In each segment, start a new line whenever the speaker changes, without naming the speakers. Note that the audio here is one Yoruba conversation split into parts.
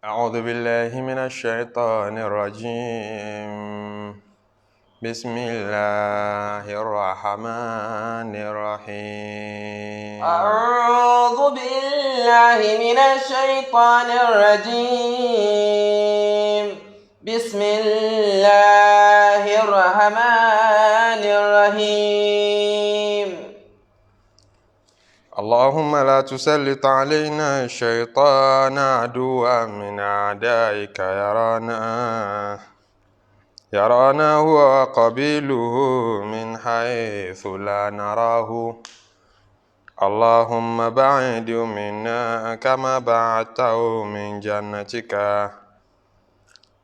أعوذ بالله من الشيطان الرجيم. بسم الله الرحمن الرحيم.
أعوذ بالله من الشيطان الرجيم. بسم الله الرحمن الرحيم.
اللهم لا تسلط علينا الشيطان عدوا من أعدائك يرانا هو وقبيله من حيث لا نراه. اللهم بعد منا كما بعدته من جنتك،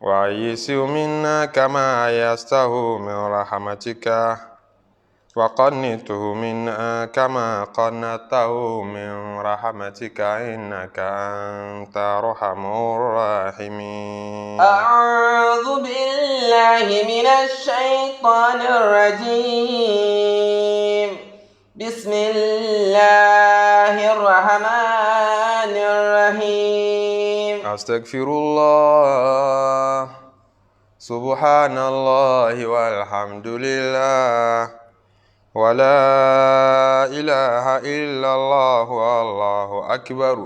وأيسه منا كما أيسته من رحمتك، وقنته منا كما قنته من رحمتك، إنك أنت أرحم الراحمين.
أعوذ بالله من الشيطان الرجيم. بسم الله الرحمن الرحيم.
أستغفر الله سبحان الله والحمد لله ولا إله إلا الله والله أكبر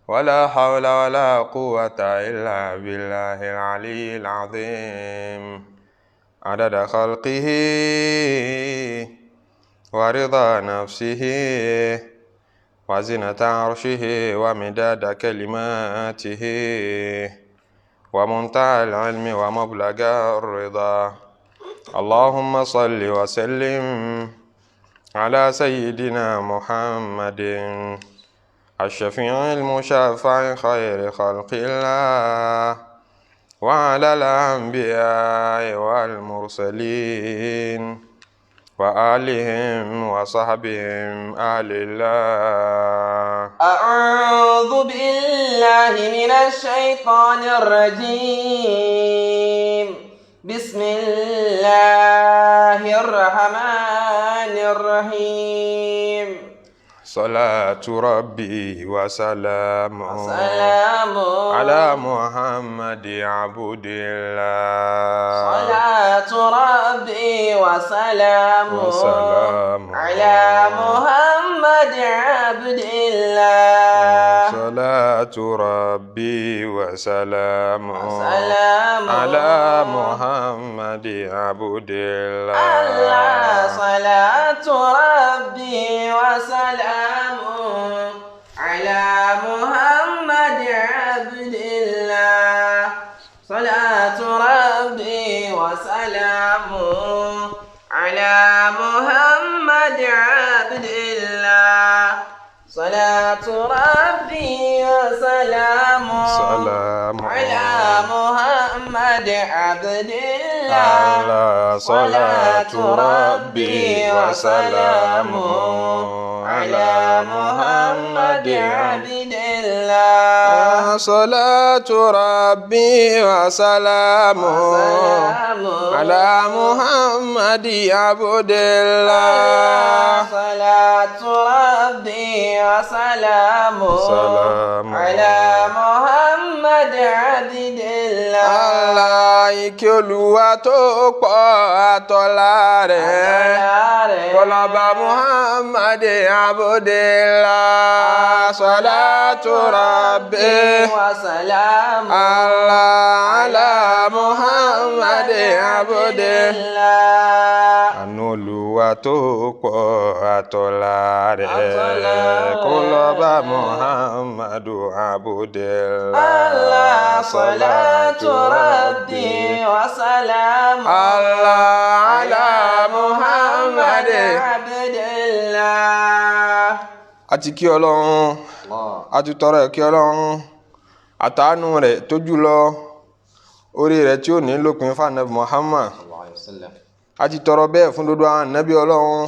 ولا حول ولا قوة إلا بالله العلي العظيم. عدد خلقه ورضا نفسه وزنة عرشه ومداد كلماته ومنتهى العلم ومبلغ الرضا. اللهم صل وسلم على سيدنا محمد الشفيع المشفع خير خلق الله، وعلى الأنبياء والمرسلين وآلهم وصحبهم آل الله.
أعوذ بالله من الشيطان الرجيم. بسم الله الرحمن الرحيم.
صلاة ربي وسلامه على محمد عبد الله.
صلاة ربي وسلامه على محمد عبد الله.
صلاة ربي وسلامه على محمد عبد الله.
صلاة ربي وسلامه على محمد عبد الله. صلاة ربي وسلامه على محمد عبد الله. صلاة ربي وسلامه على محمد عبد الله.
صلاة ربي وسلامه على محمد عبد الله. صلاة ربي وسلامه على محمد عبد الله.
صلاة ربي وسلامه على محمد عبد الله.
Ìkẹ́ Olúwa tó pọ̀ àtọ́lá rẹ̀ kó lọ bá Muhammad Abdillah. Salatu Rabbi
wa salamu
ala Muhammad Abdillah. Àánú Olúwa tó pọ̀ àtọ́lá rẹ̀ kó lọ bá Muhammad Abdillah.
Salatu Rabbi wa salamu
ala Muhammad
Abdillah.
Àti kí Ọlọ́run àti tọrọ kí Ọlọ́run àtàánú rẹ̀ tó jùlọ orí rẹ̀ tí ó ní lópin fún Ànábì Muhammad. Àti tọrọ bẹ́ẹ̀ fún gbogbo àwọn ànábì Ọlọ́run.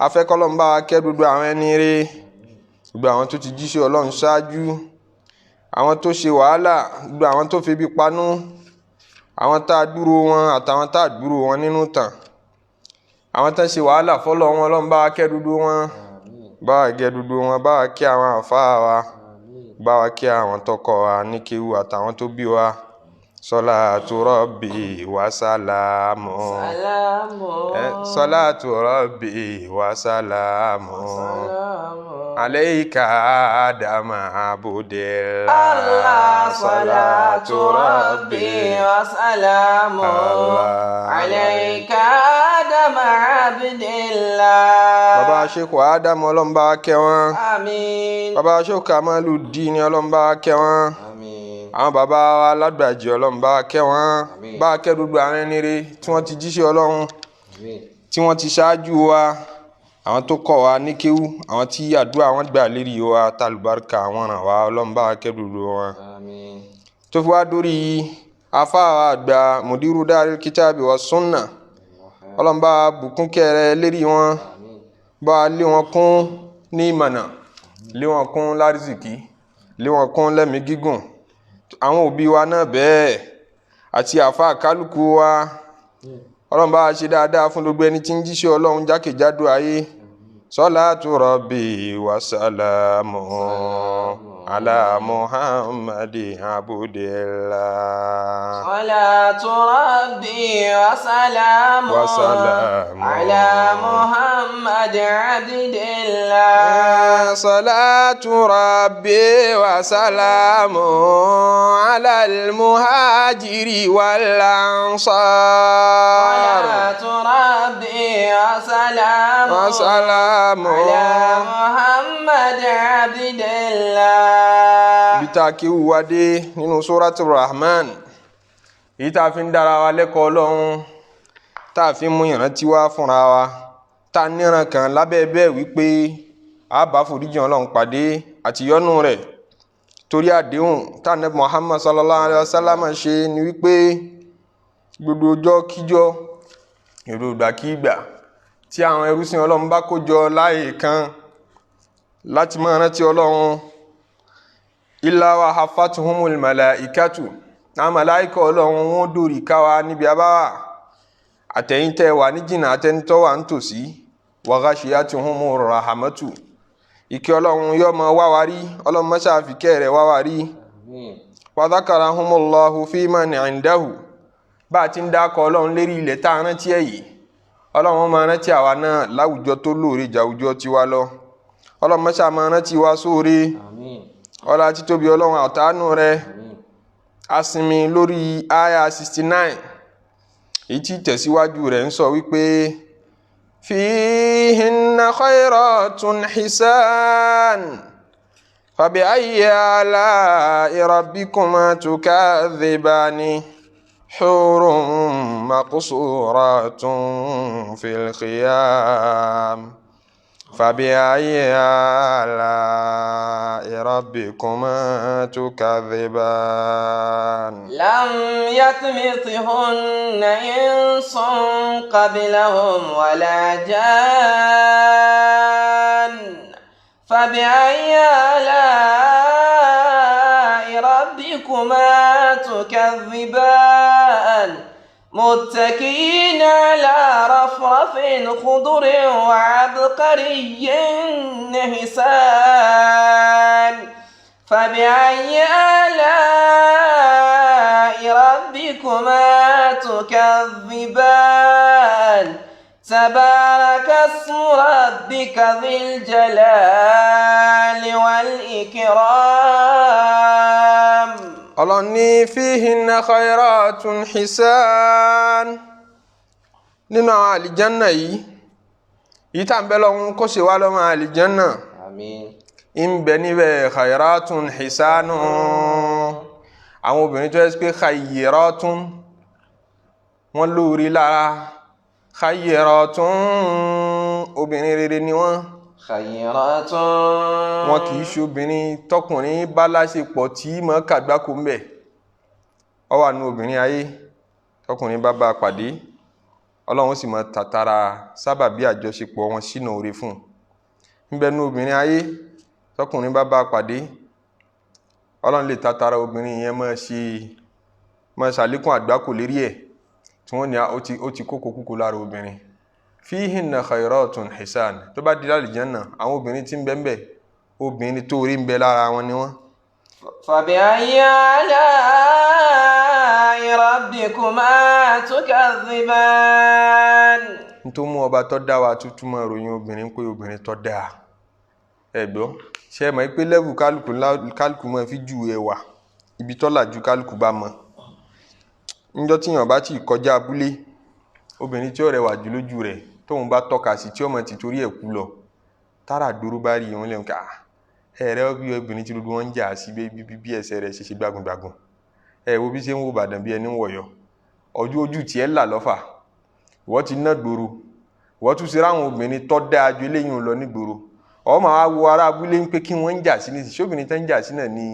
Afẹ́kọ́lọ́run bá wa kẹ́ gbogbo àwọn ẹni rere, gbogbo àwọn tó ti jíṣẹ́ Ọlọ́run ṣáájú, àwọn tó ṣe wàhálà, gbogbo àwọn tó febi panú, àwọn tá a dúró wọn àtàwọn tá a dúró wọn nínú tàn, àwọn tó ṣe wàhálà fọ́lọ́ wọn. Ọlọ́run bá wa kẹ́ gbogbo wọn, bá wa gẹ́ gbogbo wọn, bá wa kẹ́ àwọn àfáà wa, bá wa kí àwọn tó kọ́ wa ní kéwú àtàwọn tó bí wa. Salatu Rabbi wa salamu. Salatu Rabbi wa salamu. Alayka Adama Abudillah.
Allah. Salatu Rabbi wa salamu. Alayka Adama Abudillah.
Bàbá Sheikh Adam Ọlọ́run bá wa kẹ́ wọn.
Àmín.
Bàbá Sheikh Kamaluddin Ọlọ́run bá wa kẹ́ wọn.
Àmín.
Àwọn bàbá wa Lágbàjì Ọlọ́run bá wa kẹ́ wọn. Bá wa kẹ́ gbogbo àwọn ẹni rere tí wọ́n ti jíṣẹ́ Ọlọ́run, tí wọ́n ti ṣáájú wa, àwọn tó kọ́ wa ní kéwú, àwọn tí àdúrà wọn gbà lérí wa, tàlùbáríkà wọn ràn wá. Ọlọ́run bá wa kẹ́ gbogbo wọn.
Àmín.
Tó fi wá dórí àfáà àgbà Mudiru Dar al-Kitabi wa Sunnah. Ọlọ́run bá wa bùkún kẹ́rẹ́ lérí wọn, bá wa lé wọn kún ní ìmọ̀nà, lé wọn kún lárísìkí, lé wọn kún lẹ́mí gígùn. Àwọn òbí wa náà bẹ́ẹ̀ àti àfáà kálukú wa. Ọlọ́run bá wa ṣe dáadáa fún gbogbo ẹni tí ń jíṣẹ́ Ọlọ́run jákèjádò ayé. Salatu Rabbi wa salamu ala Muhammadi Abudillah.
Salatu Rabbi wa salamu ala Muhammad Abdillah.
Salatu Rabbi wa salamu ala al-muhajiri wal ansar.
Salatu Rabbi wa salamu
ala
Muhammad Abdillah.
Bita kí wúwa dé nínú Surat al-Rahman, èyí tá fi ń dára wa lẹ́kọ̀ọ́ Ọlọ́run, tá fi mú ìrántí wá fúnra wa, tá níran kan lábẹ́ bẹ́ẹ̀ wípé a bá foríjì Ọlọ́run pàdé àti yọ́nú rẹ̀. Torí àdéhùn tá Ànábì Muhammad sallallahu alaihi wasallam ṣe ni wípé gbogbo ọjọ́ kíjọ́, ìrògbàkígbà tí àwọn ẹrúsìn Ọlọ́run bá kójọ láàyè kan láti máa rántí Ọlọ́run, illa wa hafatuhumul malaikatu, àwọn màláíkà Ọlọ́run wọ́n dórí káwa níbi abáwà, àtẹ̀yìntẹ́ wà ní jìnnà àtẹnitọ́ wà ń tòsí. Wa ghashiyatuhumur rahmatu, ìkẹ́ Ọlọ́run yóò máa wá wa rí. Ọlọ́run má ṣe fi kẹ́ rẹ̀ wá wa rí. Wa dhakarahumullahu fi man indahu, bá ti ń dákọ̀ Ọlọ́run lérí ilẹ̀ tá a rántí ẹ̀ yìí, Ọlọ́run máa rántí àwa náà láwùjọ tó lóore jàwùjọ tiwa lọ. Ọlọ́run má ṣe máa rántí wa sóore. Ọlá títóbi Ọlọ́run àtàánú rẹ̀. A sinmi lórí aya 69, èyí tí tẹ̀síwájú rẹ̀ ń sọ wípé fihinna khayratun hisan fabi ayyi ala'i rabbikuma tukadhibani hurun maqsuratun fil khiyam fabi ayyi ala'i rabbikuma tukadhiban.
Lam yatmithunna insun qablahum wala jan fabi ayyi ala'i rabbikuma tukadhiban. متكئين على رفرف خضر وعبقري حسان فبأي آلاء ربكما تكذبان تبارك اسم ربك ذي الجلال والإكرام.
Ọlọ́run ní fihinna khayratun hisan, nínú àwọn àlìjánà yìí tá ń bẹ lọ́hun kó ṣe wá lọ́mọ àlìjánà.
Àmín.
ń bẹ níbẹ̀ khayratun hisanu, àwọn obìnrin tó yẹ pé khayratun wọ́n lórí lára. Khayratun obìnrin rere ni wọ́n.
Khayratun.
Wọn kì í ṣe obìnrin tọkùnrin bá láṣepọ̀ tí mọ́ kàgbákò ń bẹ̀. Ó wà nínú obìnrin ayé tọkùnrin bá bá pàdé, Ọlọ́run sì mọ́ tàtàrà sábàbí àjọṣepọ̀ wọn sínú oore fún. Ń bẹ nínú obìnrin ayé tọkùnrin bá bá pàdé, Ọlọ́run lè tàtàrà obìnrin yẹn mọ́ ṣàlékún àgbákò lérí ẹ̀ tí wọ́n ní ó ti kókó kúkú lára obìnrin. Fihinna khayratun hisan, tó bá di àlìjánà àwọn obìnrin tí ń bẹ ńbẹ̀, obìnrin tó rí ń bẹ lára wọn ni wọ́n.
فبأي آلاء ربكما تكذبان.
nítorí mú ọba tó dá wa tuntun mọ́ ròyìn obìnrin pé obìnrin tó dáa ẹ̀gbọ́n ṣe mọ̀ pé lẹ́bù kálukú mọ́ fi ju ẹwà ibi tọ́là ju kálukú bá mọ́ níjọ́ tí yàn bá ti kọjá abúlé obìnrin tí ó rẹwà jù lójú rẹ̀ tóun bá tọ́ka sí tí ọmọ ti torí ẹ̀ kú lọ tára dúró bá rí wọn lẹ́nu ká ẹ̀rẹ́ bí obìnrin tí gbogbo wọn ń jà sí bí ẹsẹ̀ rẹ̀ ṣe gbágungbàgun wo bí ṣe ń wo Ìbàdàn bí ẹni ń wọ̀yọ́ ojú tiẹ̀ là lọ́fà wọ́n ti ná gbòòrò wọ́n tún ṣe ráwọn obìnrin tọ́ dáa ju eléyìí lọ ní gbòòrò ọmọ wa wo ará abúlé ń pé kí wọ́n ń jà sí ní ṣóbìnrin tán ń jà sí náà ní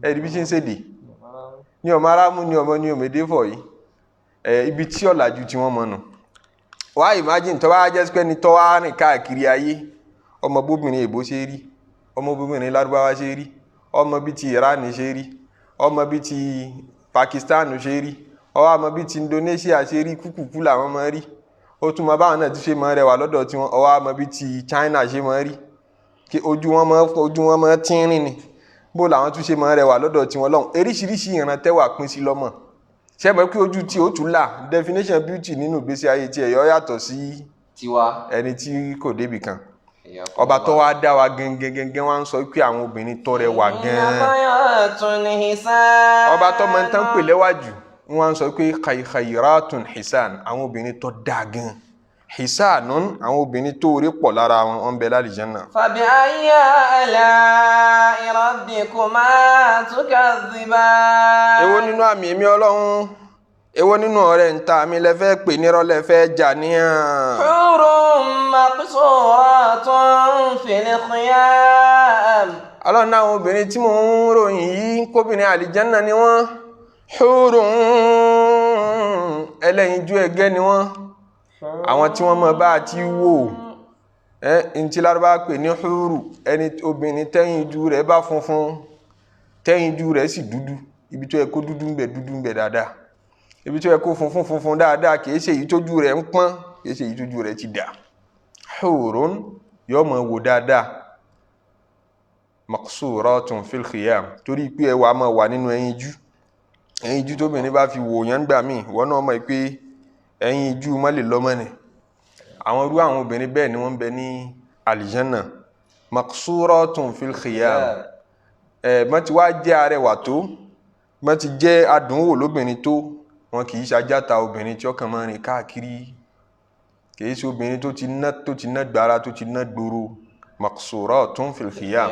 ẹ̀rí bí ṣe ń ṣèdè ní ọmọ aráàmú ní ọmọ ní òmèdè fọ̀ yìí ibi tí ọ̀làjú tí wọ́n mọ̀ nù wá imagine tó bá jẹ́ pé ní tó wá rìn káàkiri ayé ọmọ bóbìnrin èbó ṣe rí ọmọ bóbìnrin lárúbáwá ṣe rí ọmọ bí ti Iran ṣe rí ọmọ bí ti Pakistan ṣe rí ọmọ bí ti Indonesia ṣe rí kúkúkú làwọn mọ̀ rí ó tún mọ báwọn náà ti ṣe mọ rẹwà lọ́dọ̀ tí wọ́n ọmọ bí ti China ṣe mọ rí kí ojú wọn mọ tínrín ni bó làwọn tún ṣe mọ rẹwà lọ́dọ̀ tí wọ́n lọ́hùn eríṣiríṣi ìran tẹ́wà pín sí lọ́mọ ṣe mọ̀ pé ojú tí ó tún là definition beauty nínú ìgbésí ayé tí ẹ̀yọ́ yàtọ̀ sí tiwa ẹni tí kò débì kan ọba tó wá dá wa gẹ́gẹ́ wá ń sọ pé àwọn obìnrin tó rẹwà gan ọba tó mọ tán pè lẹ́wà jù wọ́n sọ pé khayratun hisan àwọn obìnrin tó dáa gan hisanun àwọn obìnrin tó rí pọ̀ lára wọn bẹ l'Àlìjánnà.
fabi ayyi ala'i rabbikuma tukadhiban.
èwo nínú àmì èmi Ọlọ́run èwo nínú ọ̀rẹ́ ń ta mi lẹ́fẹ́ pè nírọ́ lẹ́fẹ́ jà níyàn.
hurun maqsuratun fil khiyam.
Ọlọ́run náà àwọn obìnrin tí mò ń ròyìn yìí kóbìnrin Àlìjánnà ni wọ́n hurun ẹlẹ́yinjú ẹgẹ́ ni wọ́n àwọn tí wọ́n mọ̀ bá ti wò ntí Lárúbá pè ní huru ẹni obìnrin tẹ́yinjú rẹ̀ bá funfun tẹ́yinjú rẹ̀ sì dúdú ibi tó yẹ kó dúdú ń bẹ dáadáa ibi tó yẹ kó funfun dáadáa kìí ṣe èyí tójú rẹ̀ ń pọ́n kìí ṣe èyí tójú rẹ̀ ti dà hurun yóò mọ̀ wò dáadáa maqsuratun fil khiyam torí pé ẹwà máa wà nínú ẹyinjú tóbìnrin bá fi wò yán gbà míì wọ́n náà mọ̀ pé ẹyinjú má lè lọ́mọ ni àwọn irú àwọn obìnrin bẹ́ẹ̀ ni wọ́n ń bẹ ní Àlìjánnà maqsuratun fil khiyam mọ́ ti wá jẹ́ arẹwà tó mọ́ ti jẹ́ adùnwò lóbìnrin tó wọn kì í ṣajáta obìnrin tí ọkàn máa rìn káàkiri kì í ṣe obìnrin tó ti ná gbára tó ti ná gbòòrò maqsuratun fil khiyam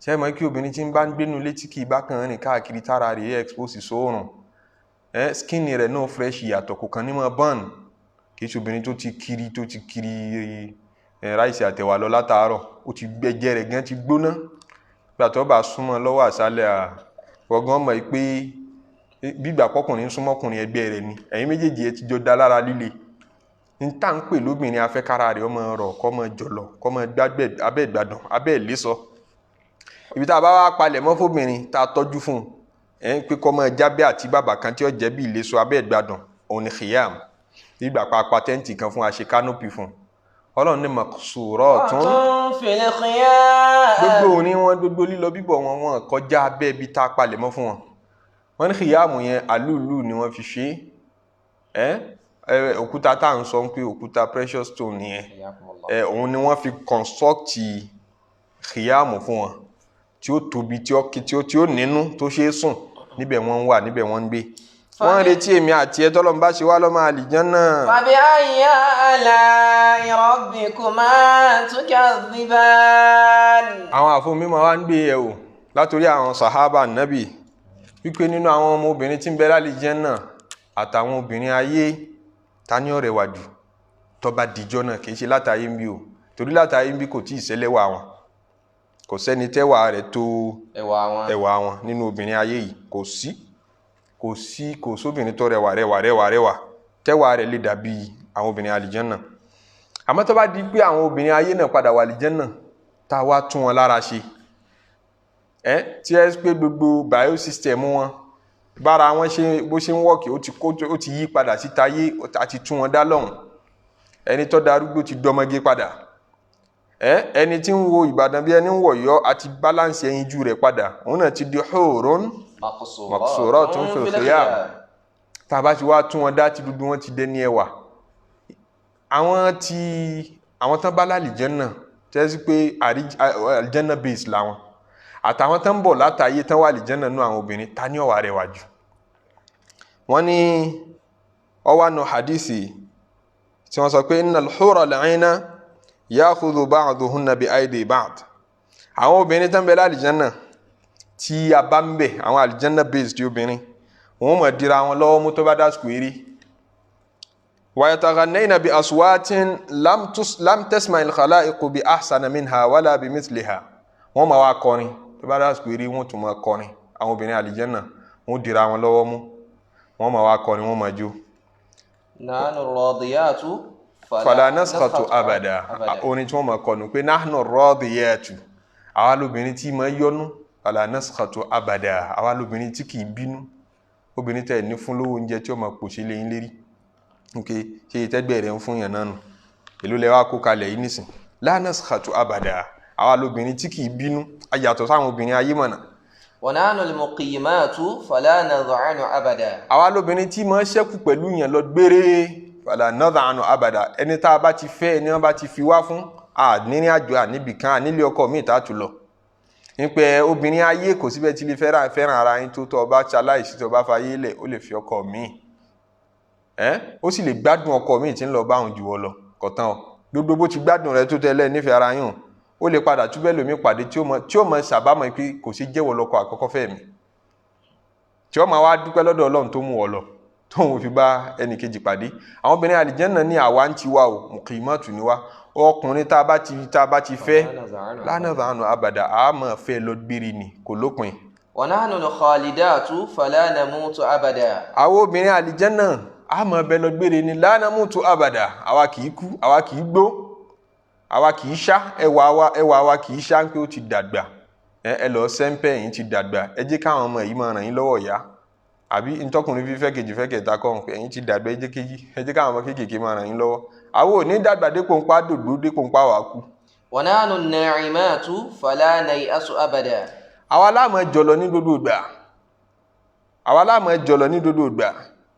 ṣe mọ̀ kí obìnrin tí ń bá ń gbénu létí kì í bá kàn rìn káàkiri tára rẹ̀ expose sóòrùn skin rẹ̀ náà fresh yàtọ̀ kò kàn ní mọ́ burn kì í ṣe obìnrin tó ti kiri ráìsì àtẹ̀wà lọ látàárọ̀ ó ti gbẹ́jẹ́ rẹ̀ gan ti gbóná gbà tó bá súnmọ́ lọ́wọ́ àṣálẹ̀ ọgbọ́n mọ̀ pé bígbà pọ́kùnrin súnmọ́kùnrin ẹgbẹ́ rẹ̀ ni ẹ̀yin méjèèjì ẹ ti jọ dá lára líle ní tá ń pè lóbìnrin afẹ́kára rẹ̀ ọmọ rọ̀ kọ́mọ jọ̀lọ̀ kọ́mọ gbàgbẹ́ abẹ́ ìgbàdàn abẹ́ ìlésọ ibi tá a bá wá palẹ̀ mọ́ fóbìnrin tá a tọ́jú fún pé kọ́mọ jábẹ́ àti bàbà kan tí ó jẹ́ bí ìlésọ abẹ́ ìgbàdàn òun ni khiyam nígbà pàápàá tẹ́ǹtì kan fún àṣẹ kánópì fún Ọlọ́run ní maqsuratun
fil khiyam.
gbogbo òní wọn gbogbo lílọ bíbọ̀ wọn kọjá abẹ́ ibi tá a palẹ̀ mọ́ fún wọn wọ́n ní khiyam yẹn àlúùlù ni wọ́n fi ṣe òkúta tá à ń sọ pé òkúta precious stone yẹn òun ni wọ́n fi construct khiyam fún wọn tí ó tóbi tí ó nínú tó ṣe é sùn níbẹ̀ wọ́n ń wà níbẹ̀ wọ́n ń gbé wọ́n ń retí èmi àti ẹ tọ́lọ́run bá ṣe wá lọ́mọ Àlìjánnà.
fabi ayyi ala'i rabbikuma tukadhiban.
àwọn àfọ̀mímọ́ wa ń gbé yẹ̀ wò látòrí àwọn sàhábà nábì wípé nínú àwọn ọmọbìnrin tí ń bẹ l'Àlìjánnà àtàwọn obìnrin ayé ta ni ó rẹwà jù tó bá dijọ́ náà kì í ṣe látàyé ń bí o torí látàyé ń bí kò tí ì ṣẹlẹ́wà wọn kò sẹ́ni tẹ́wà rẹ̀ tó ẹwà wọn nínú obìnrin ayé yìí kò sóbìnrin tó rẹwà tẹ́wà rẹ̀ lè dàbí àwọn obìnrin Àlìjánnà àmọ́ tó bá di pé àwọn obìnrin ayé náà padà wà Àlìjánnà tá a wá tún wọn lára ṣe tí ẹ pé gbogbo biosystem wọn bára wọn bó ṣe ń wọ́ọ̀kì ó ti yí padà sí tayé àti tún wọn dá lọ́hùn ẹni tó darúgbó ti dọmọgé padà ẹni tí ń wo Ìbàdàn bí ẹni ń wọ̀ Ọ̀yọ́ àti balance ẹyinjú rẹ̀ padà òun náà ti di hurun maqsuratun fil khiyam. tá a bá ti wá tún wọn dá ti dúdú wọn ti dé ní ẹwà. àwọn tán bá lálìjẹ́nà tẹ́ sí pé Aljanna-based làwọn àtàwọn tán ń bọ̀ látàyé tán wà àlìjẹ́nà nú àwọn obìnrin ta ní ó wá rẹwà jù. wọ́n ní ọwá nù hadisi tí wọ́n sọ pé innal hura al-'ayna ya'khudhu ba'duhunna bi aydi ba'd. àwọn obìnrin tán bẹ lálìjẹ́nà tí a bá ń bẹ̀ àwọn Aljanna-based obìnrin wọ́n mọ̀ dira wọn lọ́wọ́ mú tó bá dásìkò eré. wa yataghannayna bi aswatin lam tasma' al-khala'iqu bi ahsana minha wala bi mithliha. wọ́n máa wá kọrin tó bá dásìkò eré wọ́n tún máa kọrin. àwọn obìnrin àlìjẹ́nà wọ́n dira wọn lọ́wọ́ mú wọ́n máa wá kọrin wọ́n máa jó.
nahnu ar-radiyatu
fala naskhatu abada. orin tí wọ́n máa kọnu pé nahnu ar-radiyatu àwa lóbìnrin tí máa yọnu fala naskhatu abada àwa lóbìnrin tí kìí bínú. obìnrin tẹ̀ ní fún lówó oúnjẹ tí ó máa pòṣe lé yín lérí. ṣe ìtẹ́gbẹ́ rẹ̀ ń fún yàn náà nù èló lẹ wá kó kalẹ̀ yìí nísìn. la naskhatu abada àwa lóbìnrin tí kìí bínú ayàtọ̀ sáwọn obìnrin ayé mọ̀nà.
wa nahnu al-muqimatu fala nadh'anu abada.
àwa lóbìnrin tí máa ṣẹ́kù pẹ̀lú yàn lọ gbére fala nadh'anu abada. ẹni tá a bá ti fẹ́ ẹni wọ́n bá ti fi wá fún nírìn àjò àníbìkan ànílé ọkọ míì tá a tù lọ. nípẹ́ obìnrin ayé kò síbẹ̀ tí lè fẹ́ràn ara yín tó tọ́ ọba ṣaláìsí tó bá fayé lẹ̀ ó lè fi ọkọ míì. ó sì lè gbádùn ọkọ míì tí ń lọ bá òun jù ọ lọ kọ̀tán ọ gbogbo bó ti gbádùn rẹ tó tẹ́lẹ̀ nífẹ̀ẹ́ ara yín ó lè padà túbẹ̀ lómi pàdé tí ó mọ ṣàbámọ̀ pé kò sí jẹ́wọ́ lọ́kọ àkọ́kọ́ fẹ́ mi. tí ó máa wá dúpẹ́ lọ́dọ̀ Ọlọ́run tó mú ọ lọ tóun fi bá ẹnì kejì pàdé. àwọn obìnrin àlìjẹ́nà ní àwa ń tiwa o muqimatu ni wa. ọkùnrin tá a bá ti fẹ́ la nadh'anu abada a máa fẹ́ lọ gbére ni kò lópin.
wa nahnu al-khalidatu fala namutu abada.
àwọn obìnrin àlìjẹ́nà a máa bẹ lọ gbére ni la namutu abada àwa kì í kú àwa kì í gbó àwa kì í ṣá ẹwà wa kì í ṣá pé ó ti dàgbà. ẹ lọ sẹ́ńpẹ́ yìí ti dàgbà ẹ jẹ́ káwọn ọmọ yìí máa ràn yín lọ́wọ́ yá àbí ntọ́kùnrin fífẹ́ kejì fẹ́ kẹta kọ́ pé ẹ̀yin ti dàgbà ẹ jẹ́ káwọn ọmọ kéékèèké máa ràn yín lọ́wọ́. àwọn ò ní dàgbà dépò ń pa dòdò dépò ń pa wà kú.
wa nahnu an-na'imatu fala nay'asu abada.
àwa la máa jọlọ ní gbogbo ìgbà àwa la máa jọlọ ní gbogbo ìgbà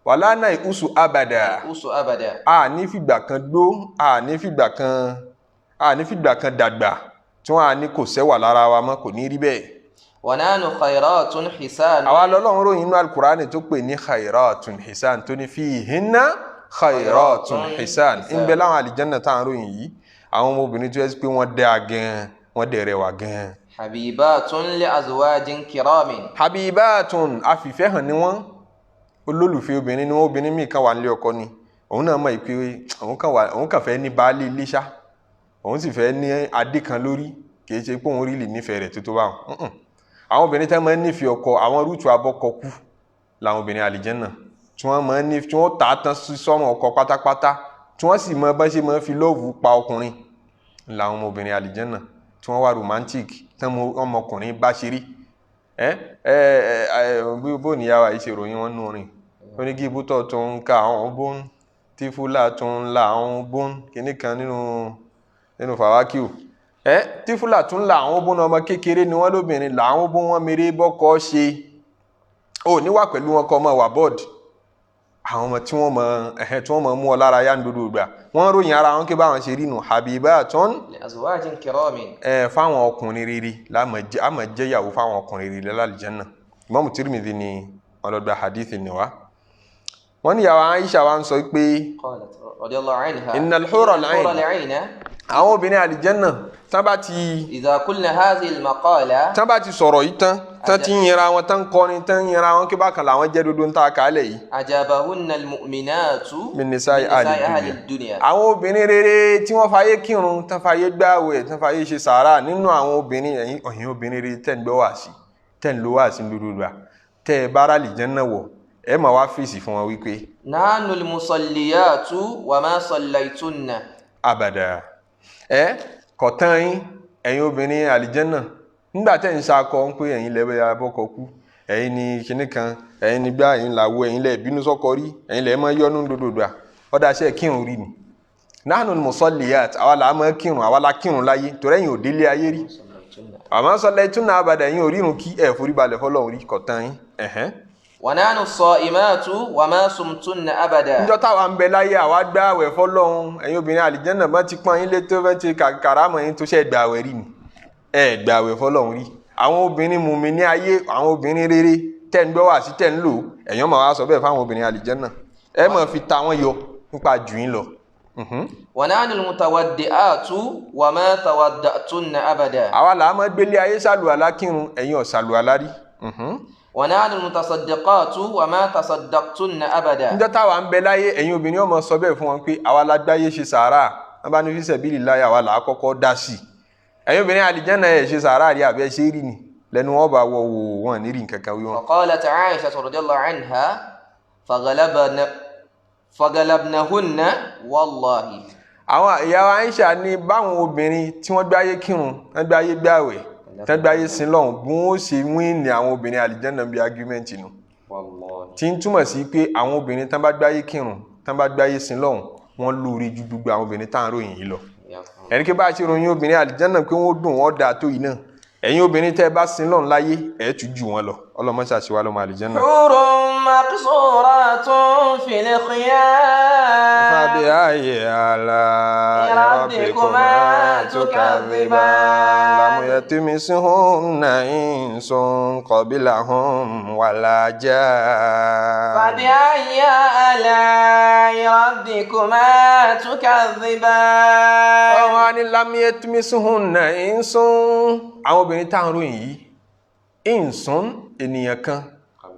wala nay'usu abada. a ní fìgbà kan gbó a ní fìgbà kan dàgbà tí wọ́n á ní kò sẹ́wà lára wa mọ́ kò ní rí bẹ́ẹ̀.
wa nahnu khayratun hisan.
àwa lọ́lọ́run ròyìn inú al-Qur'ani tó pè ní khayratun hisan tó ní fihinna khayratun hisan. ń bẹ láwọn àlìjẹ́nà táwọn ròyìn yìí àwọn ọmọbìnrin tó yẹ pé wọ́n dá gan wọ́n dẹ̀ rẹwà gan.
habibatun li azwajin kiramin.
habibatun afìfẹ́ hàn ni wọ́n olólùfẹ́ obìnrin ni wọ́n. obìnrin míì kan wà nílé ọkọ ni òun náà mọ̀ pé òun kàn fẹ́ ní baálé ilé ṣá òun sì fẹ́ ní adé kan lórí kì í ṣe pé òun rí lè nífẹ̀ẹ́ rẹ̀ tó bá wọn. àwọn obìnrin tẹ́ máa ń nífẹ̀ẹ́ ọkọ àwọn rúùtù abọ́kọ kú làwọn obìnrin àlìjẹ́nà tí wọ́n máa ń ní tí wọ́n tà á tán sọ́mọ ọkọ pátápátá tí wọ́n sì máa bá ṣe máa fi lọ́ọ̀vù pa ọkùnrin làwọn obìnrin àlìjẹ́nà tí wọ́n wà romantic tán ọmọkùnrin bá ṣe rí. bó níyàwó àyè ṣe ròyìn wọn nù rìn ó ní kí ibùtọ̀ tó ń ka àwọn bón tí fúlà tó ń la àwọn bón kíní kan nínú fàwákìú tí fúlà tún là àwọn bó ọmọ kékeré ni wọ́n lóbìnrin làwọn bó wọn mèrè bọ́kọ́ ṣe ó níwà pẹ̀lú wọn kọ́ ọmọ wà bọ́ọ̀dì àwọn ọmọ tí wọ́n mọ̀ mú ọ lára yá ní gbogbo ìgbà wọ́n ròyìn ara wọn kí báwọn ṣe rí nù habibatun
li azwajin kiramin.
fáwọn ọkùnrin rere àmọ̀ jẹ́yàwó fáwọn ọkùnrin rere lálìjẹ́nà. Imam Tirmidhi ni wọ́n lọ gba hadith ni wá. wọ́n ní yàwó Aisha wa ń sọ pé
radiyallahu anha
innal hura al-'ayna àwọn obìnrin àlìjẹ́nà tán bá ti
idha qulna hadhihi al-maqala
tán bá ti sọ̀rọ̀ yìí tán ti ń yẹra wọn tán kọrin tán ń yẹra wọn kí bákan làwọn jẹ́ dodo ń ta kálẹ̀ yìí.
ajabahunna al-mu'minatu
min nisa'i ahli dunya. àwọn obìnrin rere tí wọ́n fayé kírun tán fayé gbààwẹ̀ tán fayé ṣe sàárà nínú àwọn obìnrin ẹ̀yin obìnrin rere tẹ̀ ń gbọ́ wá sí tẹ̀ ń lo wá sí lóru rà tẹ̀ bára àlìjẹ́nà wọ̀ ẹ máa wá fèsì fún wọn wípé.
nahnu al-musalliyatu wa ma sallaytunna.
abada kọ̀tán yín ẹ̀yin obìnrin àlìjẹ́nà nígbà tẹ́ ń ṣakọ ń pé ẹ̀yin lẹ́bẹ̀ abọ́kọ kú ẹ̀yin ni kinní kan ẹ̀yin ni gbá ẹ̀yin làwọ ẹ̀yin lẹ́ bínú sọ́kọ rí ẹ̀yin lẹ́ máa yọnu dòdòdò ọ̀dà ṣe kírun rí ni nahnul musalliyat àwa là máa kírun àwa la kírun láyé torí ẹ̀yin ò délé ayé rí àmọ́ sallaytunna abada ẹ̀yin ò rírun kí ẹ̀ forí balẹ̀ fọlọ́run rí kọ̀tán yín.
wa nahnu as-sa'imatu wa ma sumtunna abada.
níjọ́ táwa ń bẹ láyé àwa gbààwẹ̀ fọlọ́run ẹ̀yin obìnrin àlìjẹ́nà bá ti pọ́n yín lé tó fẹ́ ti kàràmọ̀ yín tó ṣe gbààwẹ̀ rí ni ẹ̀ gbààwẹ̀ fọlọ́run rí. àwọn obìnrin mùmí ní ayé àwọn obìnrin rere tẹ́ ń gbọ́ wá sí tẹ́ ń lò ẹ̀yàn máa wá sọ bẹ́ẹ̀ fáwọn obìnrin àlìjẹ́nà ẹ máa fi ta wọ́n yọ nípa jù yín lọ.
wa nahnu al-mutawaddi'atu wa ma tawadda'tunna abada.
àwa là á máa gbélé ayé sàlùwàlá kírun ẹ̀yin ò sàlùwàlá rí.
wa nahnu al-mutasaddiqatu wa ma tasaddaqtunna abada.
níjọ́ táwa ń bẹ láyé ẹ̀yin obìnrin ó máa sọ bẹ́ẹ̀ fún wọn pé àwa la gbáyé ṣe sàárà wọn bá ní fi sabilillah àwa là á kọ́kọ́ dá sí i. ẹ̀yin obìnrin àlìjẹ́nà ẹ̀ ṣe sàárà rí àbẹ́ ṣe rí ni lẹ́nu wọn bá wọ wò wọn ní rí nǹkan kan wí wọn.
qalat Aisha radiyallahu anha fagalabnahunna wallahi. àwọn
ìyá wa Aisha ní báwọn obìnrin tí wọ́n gbáyé kírun wọ́n gbáyé gbààwẹ̀ tán gbáyé sin lọ́hùn bí wọ́n ṣe wín ní àwọn obìnrin àlìjẹ́nà bí argument nù. tí ń túmọ̀ sí pé àwọn obìnrin tán bá gbáyé kírun tán bá gbáyé sin lọ́hùn wọ́n lóore ju gbogbo àwọn obìnrin tá à ń ròyìn yìí lọ. ẹni kí bá a ṣe ròyìn obìnrin àlìjẹ́nà pé wọ́n dùn wọ́n dáa tó yìí náà ẹ̀yin obìnrin tẹ́ bá sin lọ́hùn láyé ẹ̀ tún jù wọ́n lọ ọlọ́mọ ṣàṣìwá lọ́mọ àlìjẹ́nà.
hurun maqsuratun fil khiyam.
fabi ayyi ala'i rabbikuma tukadhiban lam yatmisuhunna insun qablahum wala jan.
fabi ayyi ala'i rabbikuma tukadhiban.
ọmọ ni lam yatmisuhunna insun àwọn obìnrin tá à ń ròyìn yìí insun ènìyàn kan